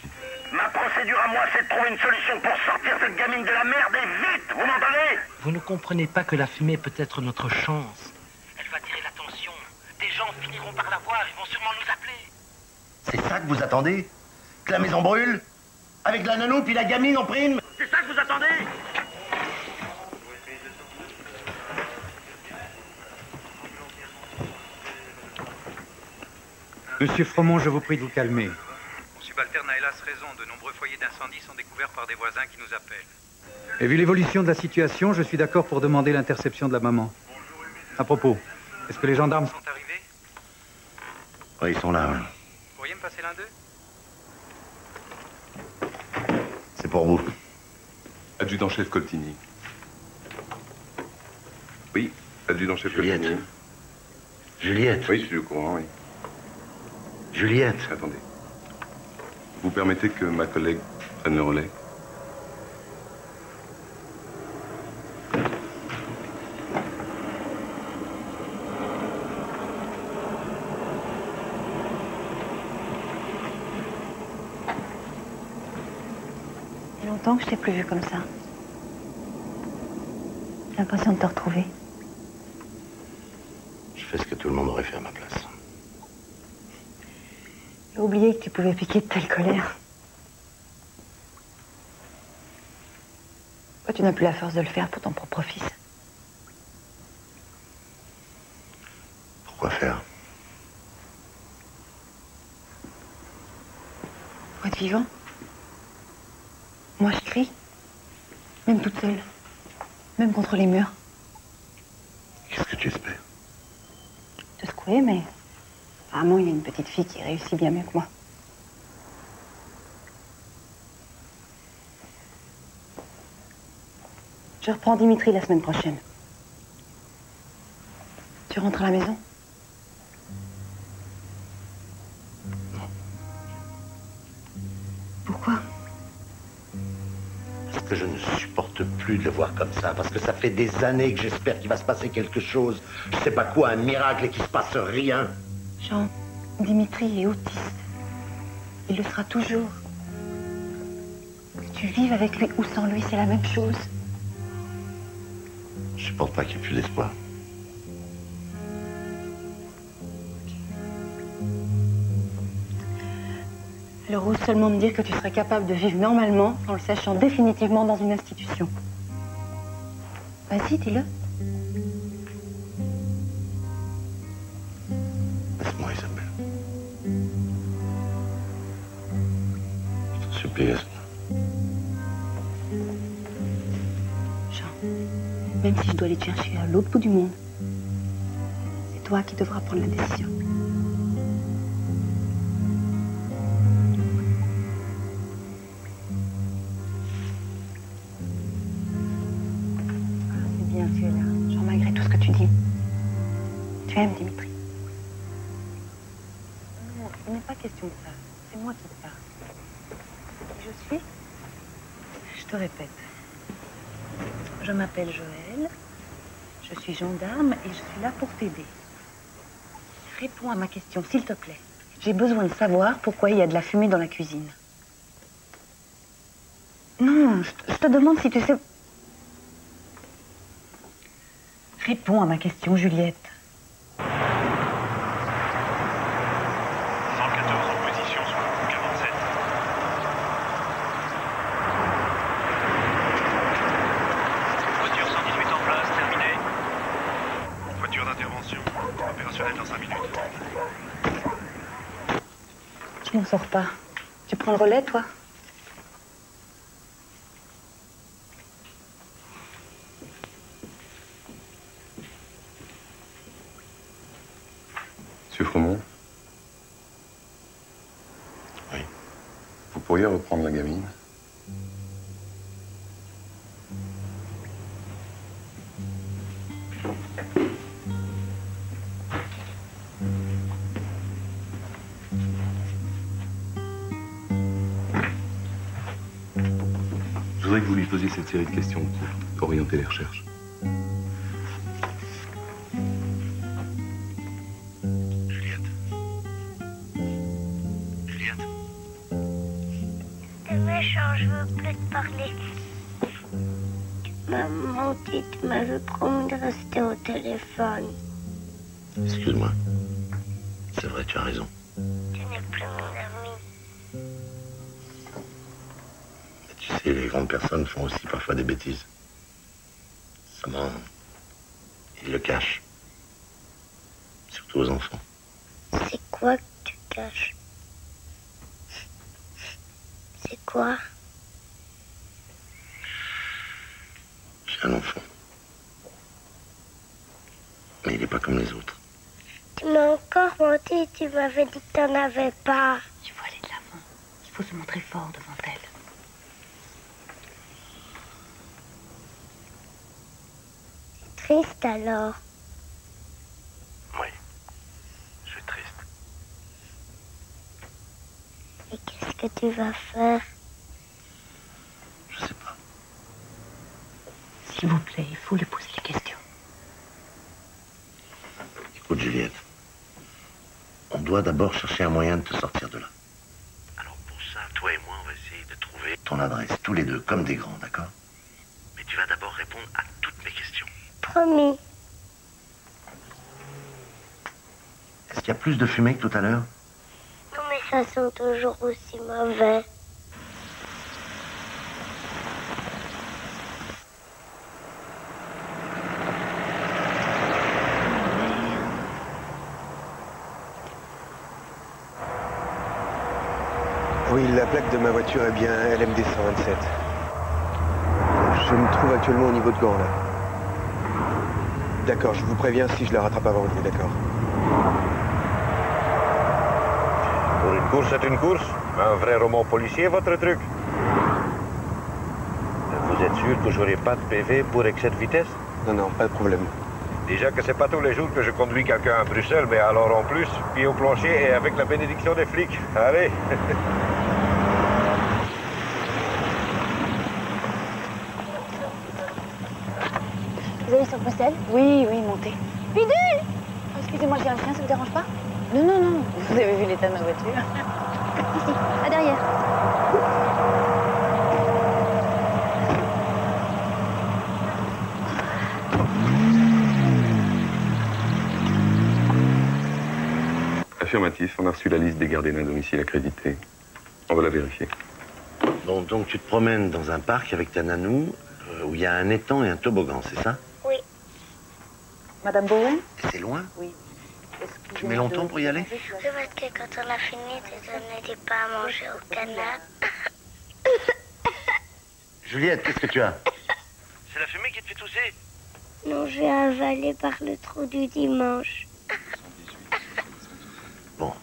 Ma procédure à moi, c'est de trouver une solution pour sortir cette gamine de la merde et vite! Vous m'entendez? Vous ne comprenez pas que la fumée peut être notre chance. Elle va attirer l'attention. Des gens finiront par la voir, ils vont sûrement nous appeler. C'est ça que vous attendez? Que la maison brûle? Avec la Nanou puis la gamine en prime? C'est ça que vous attendez? Monsieur Fromont, je vous prie de vous calmer. Mon subalterne a hélas raison. De nombreux foyers d'incendie sont découverts par des voisins qui nous appellent. Et vu l'évolution de la situation, je suis d'accord pour demander l'interception de la maman. À propos, est-ce que les gendarmes sont arrivés? Oui, ils sont là. Ouais. Vous pourriez me passer l'un d'eux? C'est pour vous. Adjudant-chef Coltigny. Oui, adjudant-chef Coltigny. Juliette. Oui, je suis au courant, oui. Juliette. Attendez. Vous permettez que ma collègue prenne le relais? Il y a longtemps que je t'ai plus vu comme ça. J'ai l'impression de te retrouver. Je fais ce que tout le monde aurait fait à ma place. J'ai oublié que tu pouvais piquer de telle colère. Pourquoi tu n'as plus la force de le faire pour ton propre fils? Pourquoi faire? Pour être vivant. Moi, je crie. Même toute seule. Même contre les murs. Qu'est-ce que tu espères? Te secouer, mais... apparemment, il y a une petite fille qui réussit bien mieux que moi. Je reprends Dimitri la semaine prochaine. Tu rentres à la maison? Non. Pourquoi? Parce que je ne supporte plus de le voir comme ça. Parce que ça fait des années que j'espère qu'il va se passer quelque chose. Je sais pas quoi, un miracle et qu'il se passe rien. Jean, Dimitri est autiste. Il le sera toujours. Que tu vives avec lui ou sans lui, c'est la même chose. Je supporte pas qu'il n'y ait plus d'espoir. Alors ose seulement me dire que tu serais capable de vivre normalement en le sachant définitivement dans une institution. Vas-y, dis-le. Laisse-moi, Isabelle. Je te supplie, laisse-moi. Jean, même si je dois aller te chercher à l'autre bout du monde, c'est toi qui devras prendre la décision. Il n'est pas question de ça. C'est moi qui te parle. Je suis... Je te répète. Je m'appelle Joël. Je suis gendarme et je suis là pour t'aider. Réponds à ma question, s'il te plaît. J'ai besoin de savoir pourquoi il y a de la fumée dans la cuisine. Non, je te demande si tu sais... Réponds à ma question, Juliette. 114 en position sur le coup 47. Voiture 118 en place, terminé. Voiture d'intervention, opérationnelle dans 5 minutes. Je m'en sors pas. Tu prends le relais, toi? Monsieur Fremont? Oui. Vous pourriez reprendre la gamine? Je voudrais que vous lui posiez cette série de questions pour orienter les recherches. T'es méchant, je veux plus te parler. Tu m'as menti, tu m'avais promis de rester au téléphone. Excuse-moi. C'est vrai, tu as raison. Tu n'es plus mon ami. Mais tu sais, les grandes personnes font aussi parfois des bêtises. Seulement, ils le cachent. Surtout aux enfants. C'est quoi que tu caches? C'est quoi? J'ai un enfant. Mais il n'est pas comme les autres. Tu m'as encore menti, tu m'avais dit que t'en avais pas. Il faut aller de l'avant. Il faut se montrer fort devant elle. Triste alors. Oui, je suis triste. Et qu'est-ce que tu vas faire? Je sais pas. S'il vous plaît, il faut lui poser des questions. Écoute, Juliette. On doit d'abord chercher un moyen de te sortir de là. Alors pour ça, toi et moi, on va essayer de trouver ton adresse, tous les deux, comme des grands, d'accord? Mais tu vas d'abord répondre à toutes mes questions. Promis. Est-ce qu'il y a plus de fumée que tout à l'heure? Non mais ça sent toujours aussi mauvais. Oui, la plaque de ma voiture est bien LMD 127. Je me trouve actuellement au niveau de Gand, là. D'accord, je vous préviens si je la rattrape avant vous, d'accord. Pour une course, c'est une course. Un vrai roman policier, votre truc. Vous êtes sûr que j'aurai pas de PV pour excès de vitesse? Non, non, pas de problème. Déjà que c'est pas tous les jours que je conduis quelqu'un à Bruxelles, mais alors en plus, pied au plancher et avec la bénédiction des flics. Allez. Vous allez sur Bruxelles? Oui, oui, montez. Bidule! Oh, excusez-moi, je viens le chien, ça vous dérange pas? Non, non, non. Vous avez vu l'état de ma voiture? Ici, à derrière. Affirmatif, on a reçu la liste des gardiens d'un domicile accrédité. On va la vérifier. Bon, donc tu te promènes dans un parc avec ta nanou, où il y a un étang et un toboggan, c'est ça? Oui. Madame Bowen? C'est loin? Oui. Tu mets longtemps pour y aller? Oui, parce que quand on a fini de donner des pains à manger au canard. Juliette, qu'est-ce que tu as? C'est la fumée qui te fait tousser? Non, j'ai avalé par le trou du dimanche. Bon.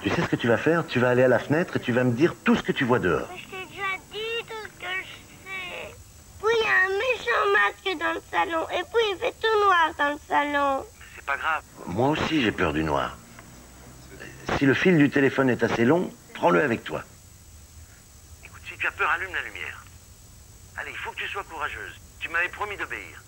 Tu sais ce que tu vas faire? Tu vas aller à la fenêtre et tu vas me dire tout ce que tu vois dehors. Mais je t'ai déjà dit tout ce que je sais. Puis il y a un méchant masque dans le salon. Et puis il fait tout noir dans le salon. C'est pas grave. Moi aussi, j'ai peur du noir. Si le fil du téléphone est assez long, prends-le avec toi. Écoute, si tu as peur, allume la lumière. Allez, il faut que tu sois courageuse. Tu m'avais promis d'obéir.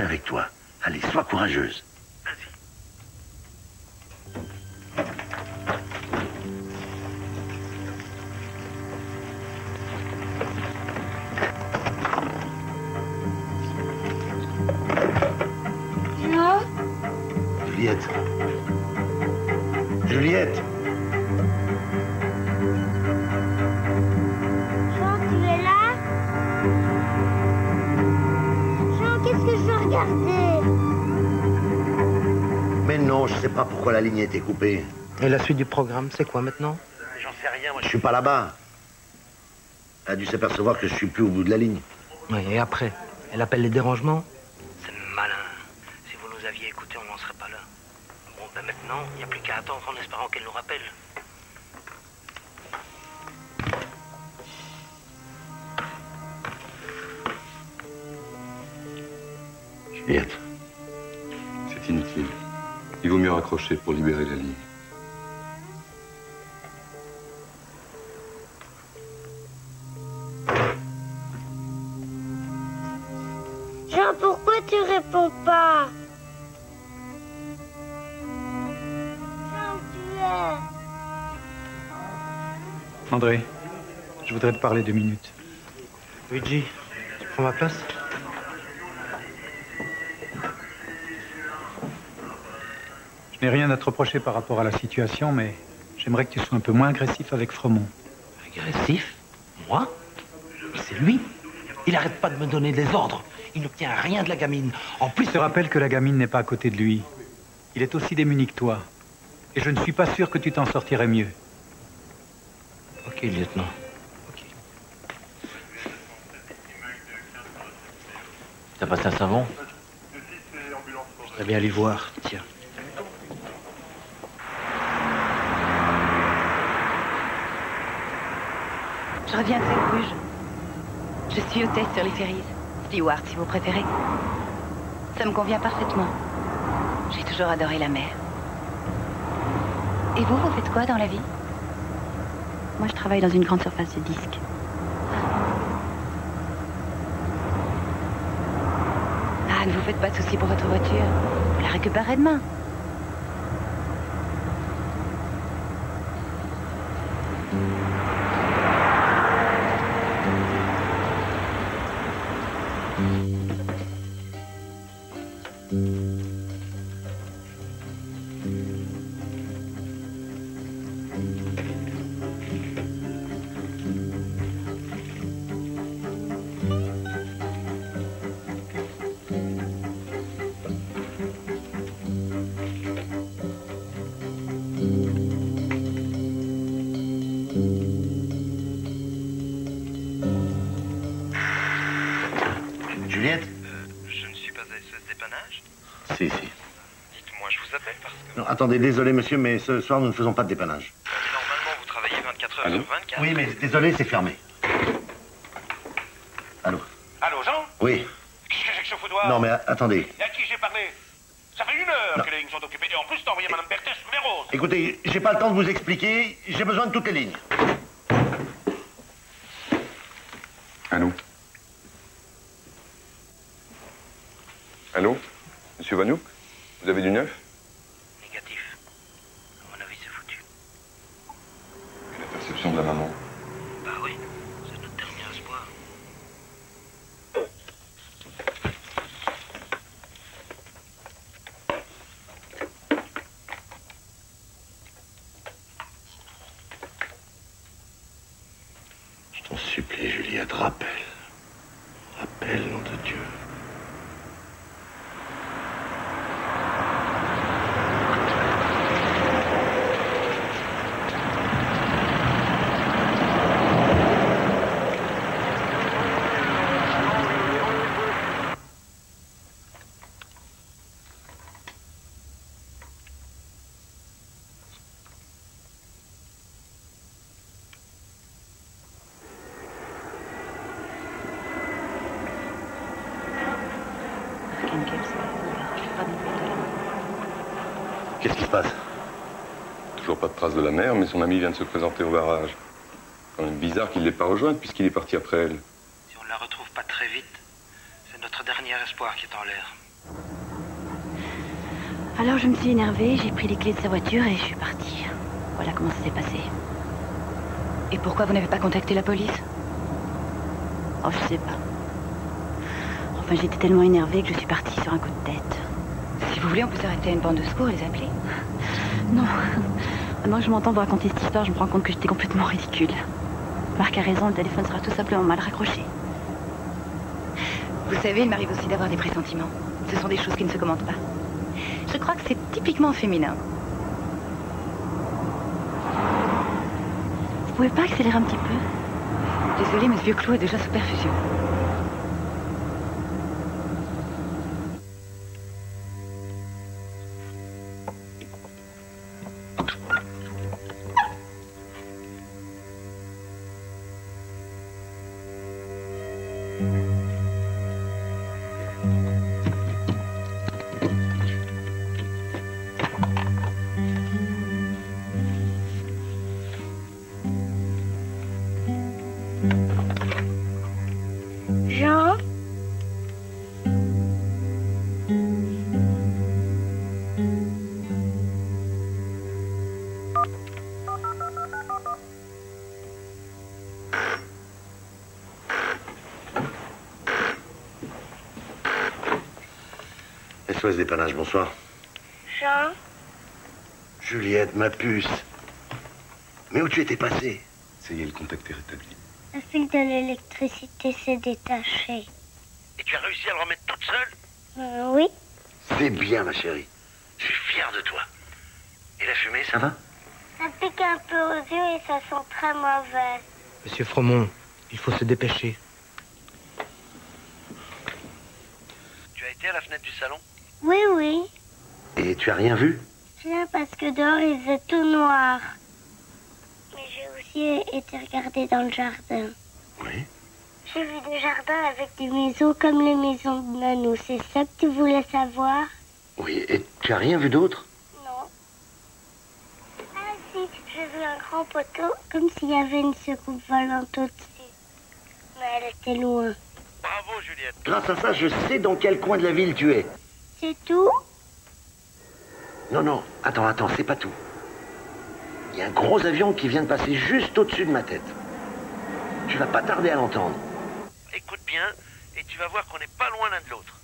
Avec toi. Allez, sois courageuse. Vas-y. Jean? Juliette. Juliette. Jean, tu es là? Jean, qu'est-ce que je veux regarder? Mais non, je sais pas pourquoi la ligne a été coupée. Et la suite du programme, c'est quoi maintenant? J'en sais rien, moi je suis pas là-bas. Elle a dû s'apercevoir que je suis plus au bout de la ligne. Oui, et après? Elle appelle les dérangements? C'est malin. Si vous nous aviez écoutés, on n'en serait pas là. Bon, ben maintenant, il n'y a plus qu'à attendre en espérant qu'elle nous rappelle. Juliette. C'est inutile. Il vaut mieux raccrocher pour libérer la ligne. Jean, pourquoi tu réponds pas? Jean, où tu es? André, je voudrais te parler 2 minutes. Luigi, tu prends ma place? Je n'ai rien à te reprocher par rapport à la situation, mais j'aimerais que tu sois un peu moins agressif avec Fromont. Agressif? Moi? Mais c'est lui. Il arrête pas de me donner des ordres. Il n'obtient rien de la gamine. En plus... Je te rappelle que la gamine n'est pas à côté de lui. Il est aussi démuni que toi. Et je ne suis pas sûr que tu t'en sortirais mieux. Ok, lieutenant. Ok. T'as passé un savon? Je voudrais bien aller voir, tiens. Je reviens de Bruges. Je suis hôtesse sur les ferries. Steward, si vous préférez. Ça me convient parfaitement. J'ai toujours adoré la mer. Et vous faites quoi dans la vie? Moi, je travaille dans une grande surface de disques. Ah, ne vous faites pas de soucis pour votre voiture. Vous la récupérerez demain. Juliette? Je ne suis pas à SOS Dépannage. Si. Dites-moi, je vous appelle parce que... Non, attendez, désolé monsieur, mais ce soir nous ne faisons pas de dépannage. Normalement, vous travaillez 24 heures sur 24. Oui, mais désolé, c'est fermé. Allô? Allô, Jean? Oui. Qu'est-ce que c'est que ce foudoir? Non, mais attendez. Et à qui j'ai parlé? Ça fait 1 heure que les lignes sont occupées. Et en plus, t'as envoyé Madame Berthet sous les roses. Écoutez, j'ai pas le temps de vous expliquer. J'ai besoin de toutes les lignes. Allô? Allô? Monsieur Vanouk? Vous avez du neuf? Négatif. À mon avis, c'est foutu. Et la perception de la maman? Bah oui, c'est notre dernier espoir. t'en supplie, Juliette, rappelle. Rappelle, nom de Dieu. Qu'est-ce qui se passe? Toujours pas de trace de la mère, mais son ami vient de se présenter au barrage. Quand même bizarre qu'il ne l'ait pas rejointe puisqu'il est parti après elle. Si on ne la retrouve pas très vite, c'est notre dernier espoir qui est en l'air. Alors je me suis énervée, j'ai pris les clés de sa voiture et je suis partie. Voilà comment ça s'est passé. Et pourquoi vous n'avez pas contacté la police? Oh, je sais pas. Enfin, j'étais tellement énervée que je suis partie sur un coup de tête. Si vous voulez, on peut s'arrêter à une bande de secours et les appeler. Non. Maintenant que je m'entends vous raconter cette histoire, je me rends compte que j'étais complètement ridicule. Marc a raison, le téléphone sera tout simplement mal raccroché. Vous savez, il m'arrive aussi d'avoir des pressentiments. Ce sont des choses qui ne se commentent pas. Je crois que c'est typiquement féminin. Vous pouvez pas accélérer un petit peu? Désolée, mais ce vieux clou est déjà sous perfusion. Jean? SOS dépannage, bonsoir. Jean? Juliette, ma puce. Mais où tu étais passé? Ça y est, le contact est rétabli. Le fil de l'électricité s'est détaché. Et tu as réussi à le remettre toute seule? Oui. C'est bien, ma chérie. Je suis fier de toi. Et la fumée, ça va? Ça pique un peu aux yeux et ça sent très mauvais. Monsieur Fromont, il faut se dépêcher. Tu as été à la fenêtre du salon? Oui, oui. Et tu as rien vu? Rien parce que dehors il faisait tout noir. Mais j'ai aussi été regarder dans le jardin. Oui. J'ai vu des jardins avec des maisons comme les maisons de Nanou. C'est ça que tu voulais savoir? Oui, et tu as rien vu d'autre? Non. Ah si, j'ai vu un grand poteau comme s'il y avait une soucoupe volante au-dessus. Mais elle était loin. Bravo, Juliette. Grâce à ça, je sais dans quel coin de la ville tu es. C'est tout? Non, non, attends, c'est pas tout. Il y a un gros avion qui vient de passer juste au-dessus de ma tête. Tu vas pas tarder à l'entendre. Écoute bien, et tu vas voir qu'on n'est pas loin l'un de l'autre.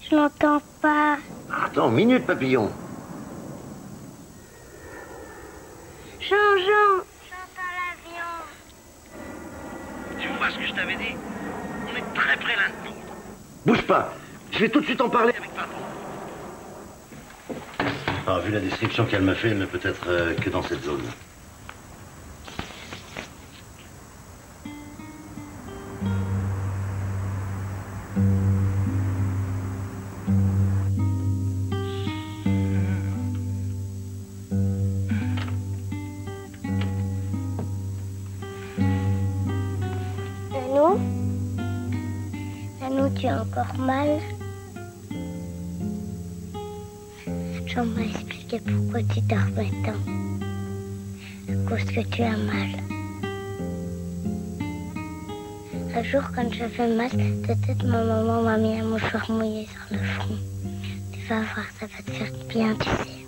Je l'entends pas. Attends, minute, papillon. Jean, j'entends l'avion. Tu vois ce que je t'avais dit? On est très près l'un de l'autre. Bouge pas. Je vais tout de suite en parler avec papa. Ah, vu la description qu'elle m'a fait, elle ne peut être que dans cette zone. Nanou, tu as encore mal? Jean m'a expliqué pourquoi tu dormais tant. À cause que tu as mal. Un jour, quand j'avais mal, peut-être ma maman m'a mis un mouchoir mouillé sur le front. Tu vas voir, ça va te faire du bien, tu sais.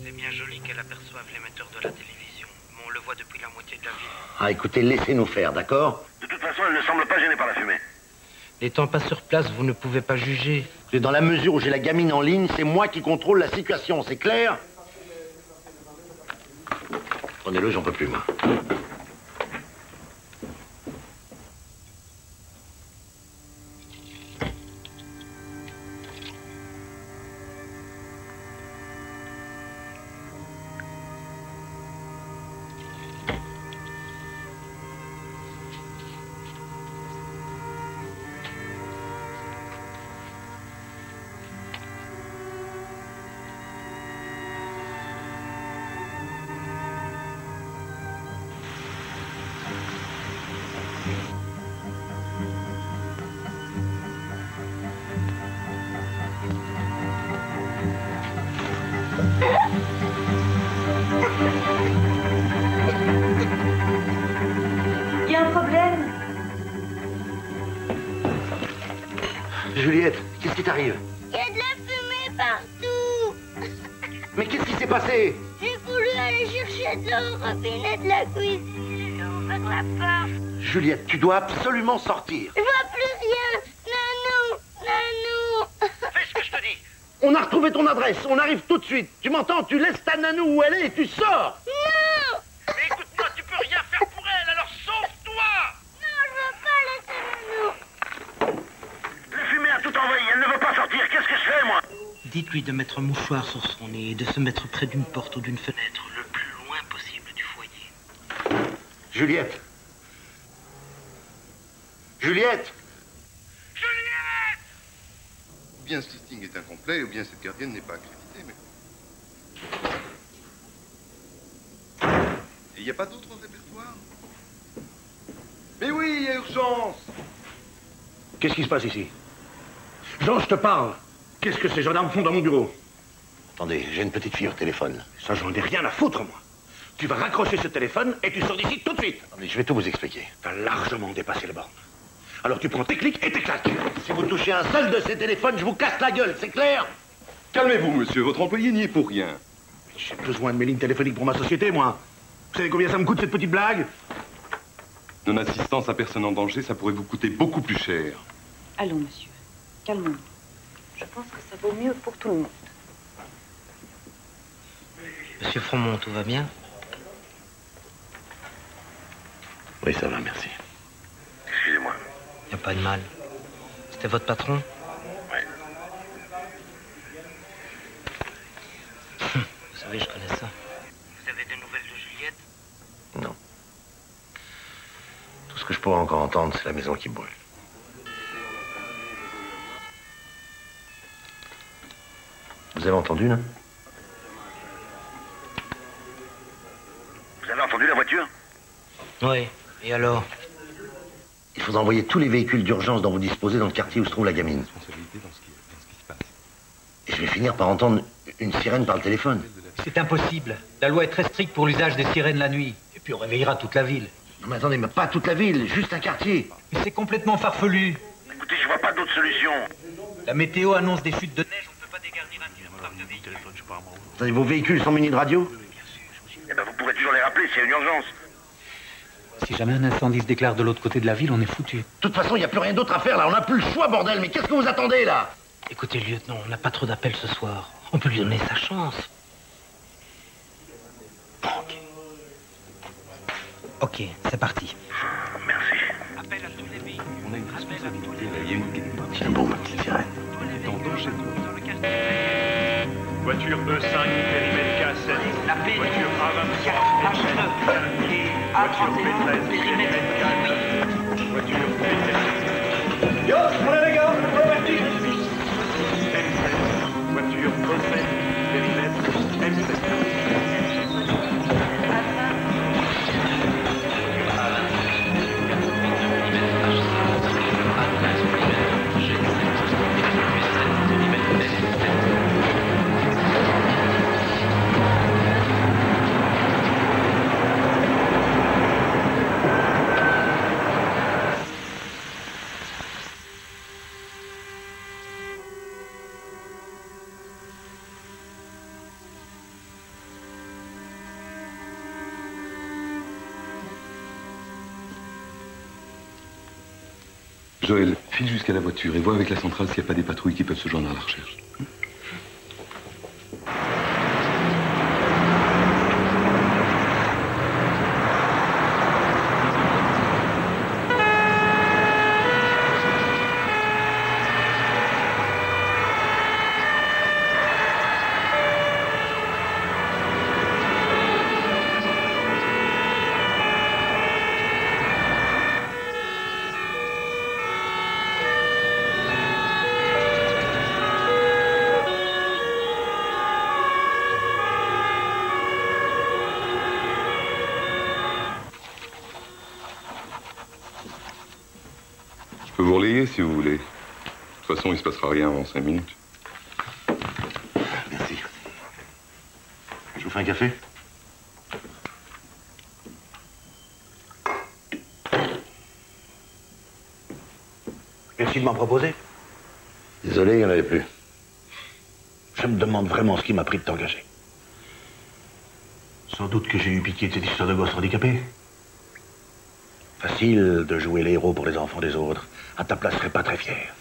C'est bien joli qu'elle aperçoive l'émetteur de la télévision, mais on le voit depuis la moitié de la ville. Ah, écoutez, laissez-nous faire, d'accord? De toute façon, elle ne semble pas gênée par la fumée. N'étant pas sur place, vous ne pouvez pas juger. Et dans la mesure où j'ai la gamine en ligne, c'est moi qui contrôle la situation, c'est clair? Prenez-le, j'en peux plus, moi. Il y a un problème. Juliette, qu'est-ce qui t'arrive? Il y a de la fumée partout. Mais qu'est-ce qui s'est passé? J'ai voulu aller chercher de l'eau au robinet de la cuisine. J'ai ouvert la porte. Juliette, tu dois absolument sortir. Je vois plus rien. Nanou, Nanou. Fais ce que je te dis. On a retrouvé ton adresse, on arrive tout de suite. Tu m'entends? Tu laisses ta nanou où elle est et tu sors. Non. Mais écoute-moi, tu peux rien faire pour elle, alors sauve-toi! Non, je veux pas laisser Nanou. La fumée a tout envahi, elle ne veut pas sortir, qu'est-ce que je fais, moi? Dites-lui de mettre un mouchoir sur son nez et de se mettre près d'une porte ou d'une fenêtre, le plus loin possible du foyer. Juliette. Juliette. Ou bien ce listing est incomplet, ou bien cette gardienne n'est pas accréditée, mais... Et il n'y a pas d'autre répertoire? Mais oui, il y a urgence. Qu'est-ce qui se passe ici? Jean, je te parle. Qu'est-ce que ces gendarmes font dans mon bureau? Attendez, j'ai une petite fille au téléphone. Ça, j'en ai rien à foutre, moi. Tu vas raccrocher ce téléphone et tu sors d'ici tout de suite. Attendez, je vais tout vous expliquer. T'as largement dépassé les bornes. Alors tu prends tes clics et tes claques. Si vous touchez un seul de ces téléphones, je vous casse la gueule, c'est clair? Calmez-vous, monsieur, votre employé n'y est pour rien. J'ai besoin de mes lignes téléphoniques pour ma société, moi. Vous savez combien ça me coûte, cette petite blague? Non-assistance à personne en danger, ça pourrait vous coûter beaucoup plus cher. Allons, monsieur. Calmons-nous. Je pense que ça vaut mieux pour tout le monde. Monsieur Fromont, tout va bien? Oui, ça va, merci. Excusez-moi. Y a pas de mal. C'était votre patron? Oui. Vous savez, je connais ça. Vous avez des nouvelles de Juliette? Non. Tout ce que je pourrais encore entendre, c'est la maison qui brûle. Vous avez entendu, là? Vous avez entendu la voiture? Oui. Et alors? Il faudra envoyer tous les véhicules d'urgence dont vous disposez dans le quartier où se trouve la gamine. Et je vais finir par entendre une sirène par le téléphone. C'est impossible. La loi est très stricte pour l'usage des sirènes la nuit. Et puis on réveillera toute la ville. Non mais attendez, mais pas toute la ville, juste un quartier. Mais c'est complètement farfelu. Écoutez, je vois pas d'autre solution. La météo annonce des chutes de neige, on ne peut pas dégarnir un parc de véhicules. Attendez, vos véhicules sont munis de radio? Eh ben, vous pourrez toujours les rappeler s'il y a une urgence. Si jamais un incendie se déclare de l'autre côté de la ville, on est foutu. De toute façon, il n'y a plus rien d'autre à faire là, on n'a plus le choix, bordel, mais qu'est-ce que vous attendez là? Écoutez, lieutenant, on n'a pas trop d'appels ce soir. On peut lui donner sa chance. Ok, c'est parti. Merci. Appel à tous les véhicules. On a une responsabilité, là, il y a une... Tiens bon, ma petite sirène. Voiture E5, périmètre K7. Voiture A23, voiture P13, périmètre K9. Voiture P13. Yo, allez les gars, reparti. M7. Voiture E7, périmètre M7. Joël, file jusqu'à la voiture et vois avec la centrale s'il n'y a pas des patrouilles qui peuvent se joindre à la recherche. Je peux vous relayer si vous voulez. De toute façon, il se passera rien avant 5 minutes. Merci. Je vous fais un café? Merci de m'en proposer. Désolé, il n'y en avait plus. Je me demande vraiment ce qui m'a pris de t'engager. Sans doute que j'ai eu pitié de cette histoire de gosse handicapé. Facile de jouer les héros pour les enfants des autres. À ta place, je serais pas très fier.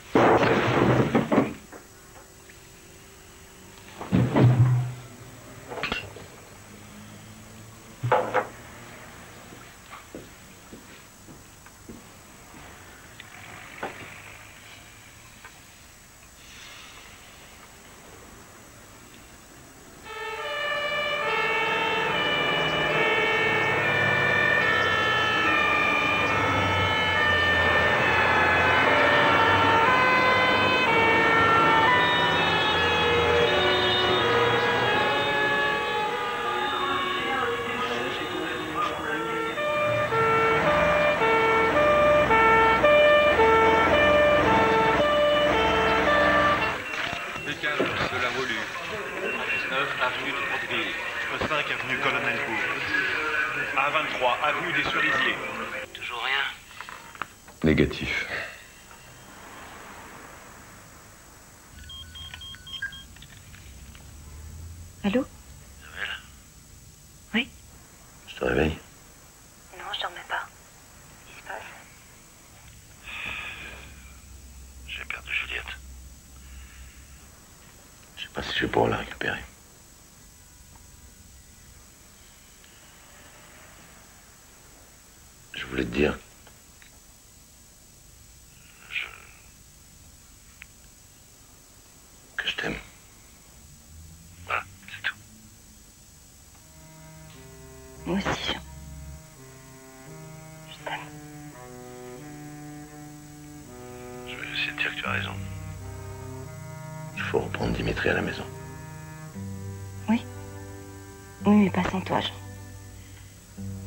Avenue Colonel Cour. A23, avenue des Cerisiers. Toujours rien? Négatif. Allô? Isabelle? Oui? Je te réveille? Non, je dormais pas. Qu'est-ce qui se passe? J'ai perdu Juliette. Je sais pas si je vais pouvoir la récupérer. Je voulais te dire que je t'aime. Voilà, c'est tout. Moi aussi, Jean. Je t'aime. Je vais essayer de dire que tu as raison. Il faut reprendre Dimitri à la maison. Oui. Oui, mais pas sans toi, Jean.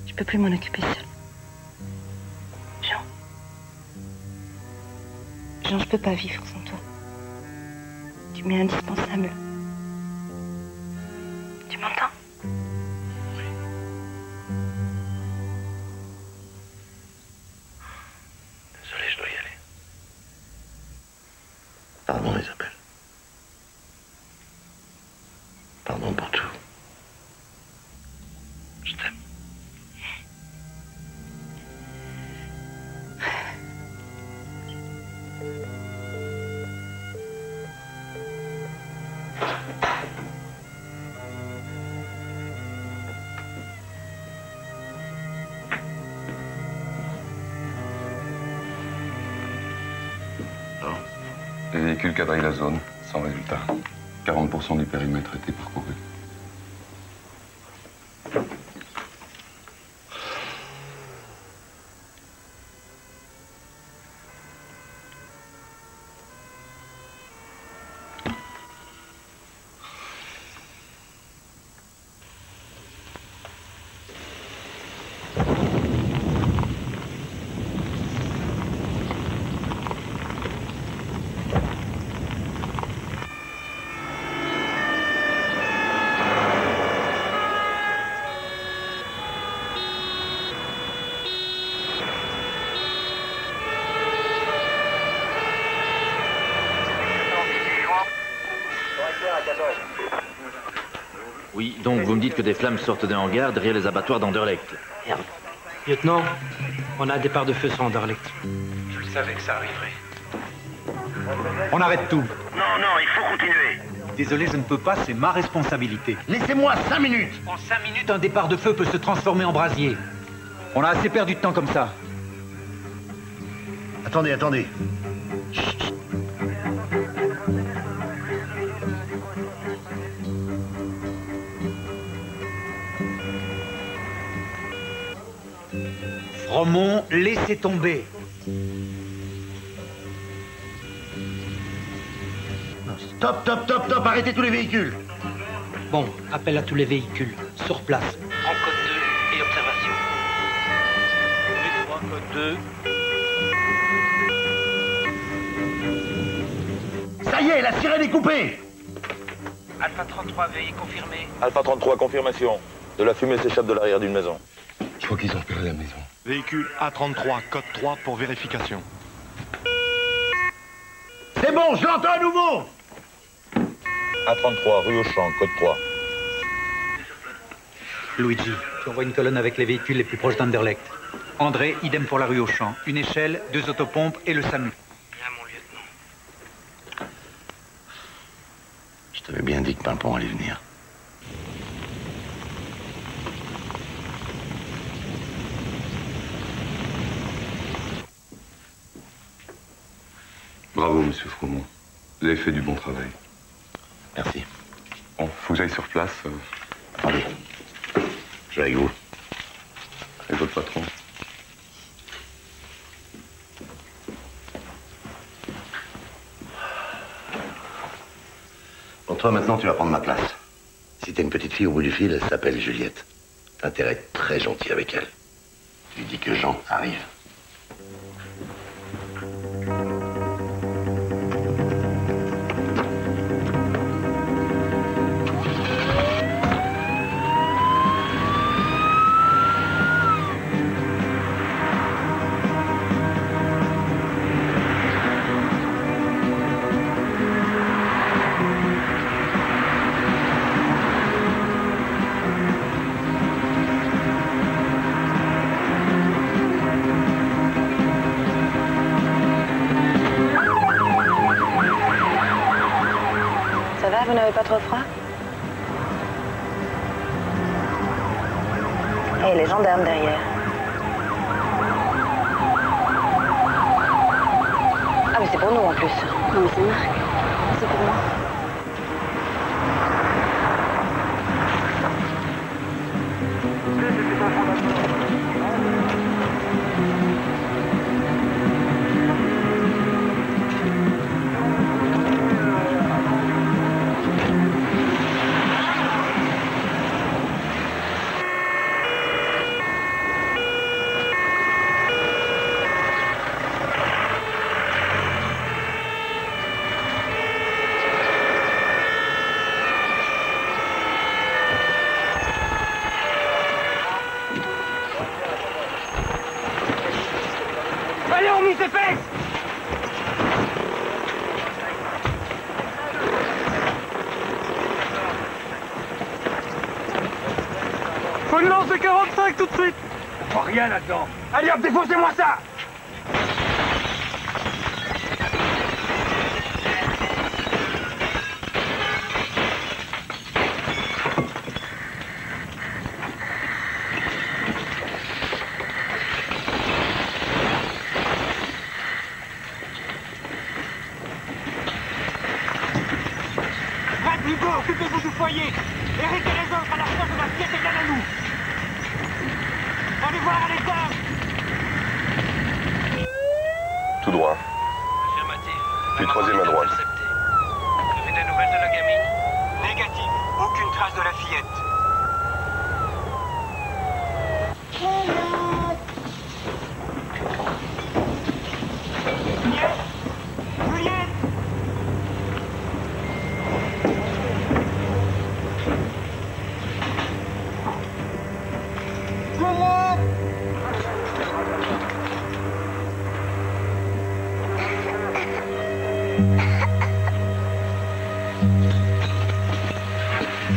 Je peux plus m'en occuper seule. Jean, je peux pas vivre sans toi. Tu m'es indispensable. Tu m'entends? Oui. Désolé, je dois y aller. Pardon, Isabelle. Pardon pour tout. Je t'aime. Les véhicules quadrillent la zone, sans résultat. 40% du périmètre a été parcouru. Oui, donc vous me dites que des flammes sortent d'un hangar derrière les abattoirs d'Anderlecht. Merde. Lieutenant, on a un départ de feu sur Anderlecht. Je le Je savais que ça arriverait. On arrête tout. Non, non, il faut continuer. Désolé, je ne peux pas, c'est ma responsabilité. Laissez-moi 5 minutes. En 5 minutes, un départ de feu peut se transformer en brasier. On a assez perdu de temps comme ça. Attendez, attendez. Fromont, laissez tomber. Stop, stop, stop, stop, arrêtez tous les véhicules. Bon, appel à tous les véhicules, sur place. En code 2 et observation. Métro code 2. Ça y est, la sirène est coupée. Alpha 33, VI confirmé. Alpha 33, confirmation. De la fumée s'échappe de l'arrière d'une maison. Je crois qu'ils ont repéré la maison. Véhicule A33, code 3 pour vérification. C'est bon, je l'entends à nouveau. A33, rue Auchan, code 3. Luigi, tu envoies une colonne avec les véhicules les plus proches d'Anderlecht. André, idem pour la rue Auchan. Une échelle, 2 autopompes et le SAMU. Bien, mon lieutenant. Je t'avais bien dit que Pimpon allait venir. Bravo, monsieur Fromont. Vous avez fait du bon travail. Merci. Bon, faut que j'aille sur place. Attendez. Je vais avec vous. Et votre patron. Pour toi, maintenant, tu vas prendre ma place. Si t'as une petite fille au bout du fil, elle s'appelle Juliette. T'as intérêt à être très gentil avec elle. Tu lui dis que Jean arrive. Vous n'avez pas trop froid? Et les gendarmes derrière. Ah mais c'est pour nous en plus. Non mais c'est Marc. C'est pour moi. Allez, on mise les fesses! Faut une lance de 45 tout de suite! Oh, rien là-dedans! Allez hop, défoncez-moi ça! Hugo, occupez-vous du foyer. Eric et les autres à la recherche de la pièce égale à nous. Allez voir les dames. Tout droit. Affirmatif. Puis troisième à droite. Vous avez des nouvelles de la gamine? Négatif. Aucune trace de la fillette.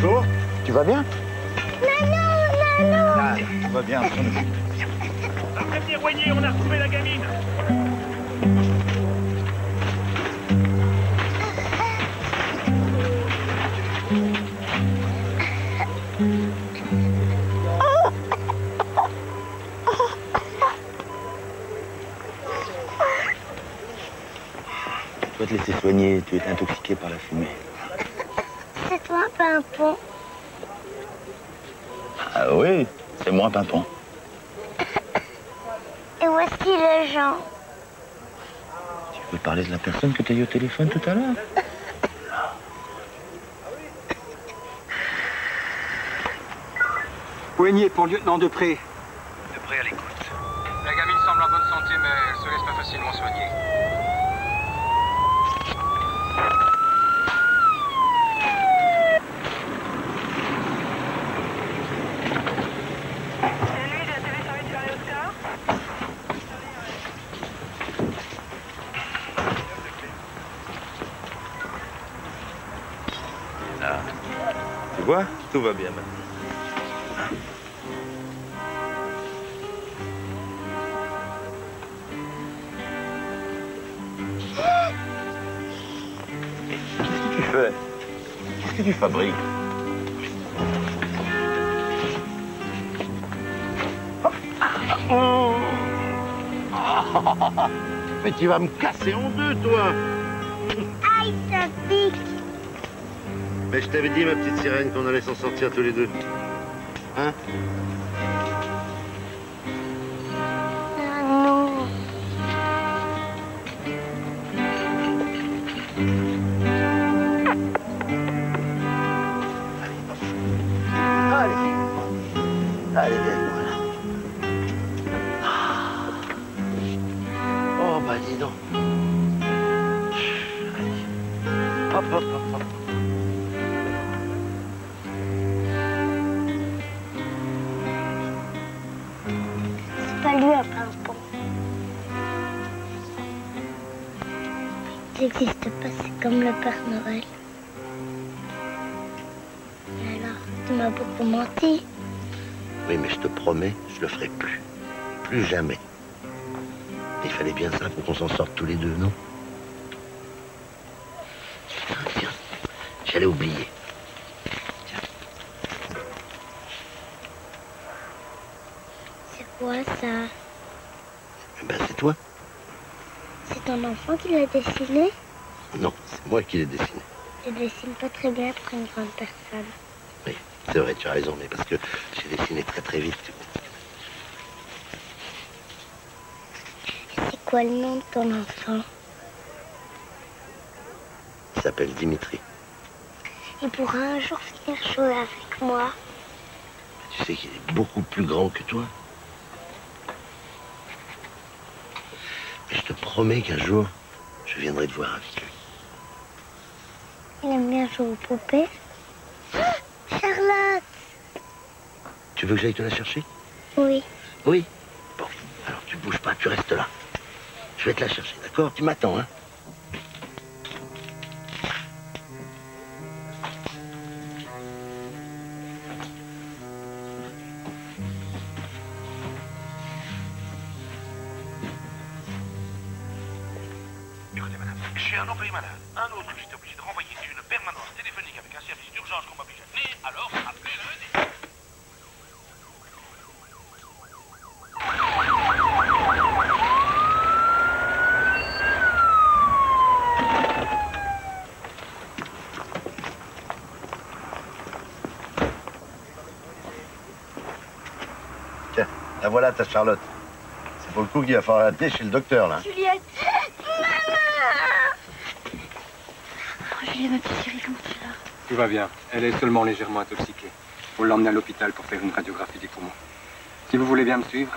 Bonjour, tu vas bien? Nanou, Tout va bien, Après Roigné, on a retrouvé la gamine. te laisser soigner, tu étais intoxiqué par la fumée. C'est toi, Pimpon. Ah oui, c'est moi, Pimpon. Et voici les gens. Tu veux parler de la personne que tu as eu au téléphone tout à l'heure? Poignée pour lieutenant Depré. Depré à l'écoute. La gamine semble en bonne santé, mais elle se laisse pas facilement soigner. Tu vois, tout va bien maintenant. Qu'est-ce que tu fais? Qu'est-ce que tu fabriques? Oh. Mais tu vas me casser en deux, toi. Aïe, ça pique. Mais je t'avais dit, ma petite sirène, qu'on allait s'en sortir tous les deux. Hein? Ah non. Allez, viens-moi là. Oh, bah dis donc. Allez. Hop, hop, hop, hop. C'est pas lui, un Pimpon. Il n'existe pas, c'est comme le Père Noël. Alors, tu m'as beaucoup menti. Oui, mais je te promets, je le ferai plus. Plus jamais. Il fallait bien ça pour qu'on s'en sorte tous les deux, non? Tiens, j'allais oublier. C'est quoi ça? Eh ben, c'est toi. C'est ton enfant qui l'a dessiné? Non, c'est moi qui l'ai dessiné. Je dessine pas très bien pour une grande personne. Oui, c'est vrai, tu as raison, mais parce que j'ai dessiné très très vite. C'est quoi le nom de ton enfant? Il s'appelle Dimitri. Il pourra un jour venir jouer avec moi. Tu sais qu'il est beaucoup plus grand que toi. Mais je te promets qu'un jour, je viendrai te voir avec lui. Il aime bien jouer aux poupées. Ah, Charlotte! Tu veux que j'aille te la chercher? Oui. Oui? Bon, alors tu bouges pas, tu restes là. Je vais te la chercher, d'accord? Tu m'attends, hein? Écoutez, madame, j'ai un employé malade. Un autre que j'étais obligé de renvoyer une permanence téléphonique avec un service d'urgence qu'on m'oblige à tenir. Alors, appelez-le. Tiens, la voilà ta Charlotte. C'est pour le coup qu'il va falloir la tenir chez le docteur, là. Juliette! Juliette, ma petite chérie, comment tu vas? Tout va bien. Elle est seulement légèrement intoxiquée. Faut l'emmener à l'hôpital pour faire une radiographie des poumons. Si vous voulez bien me suivre.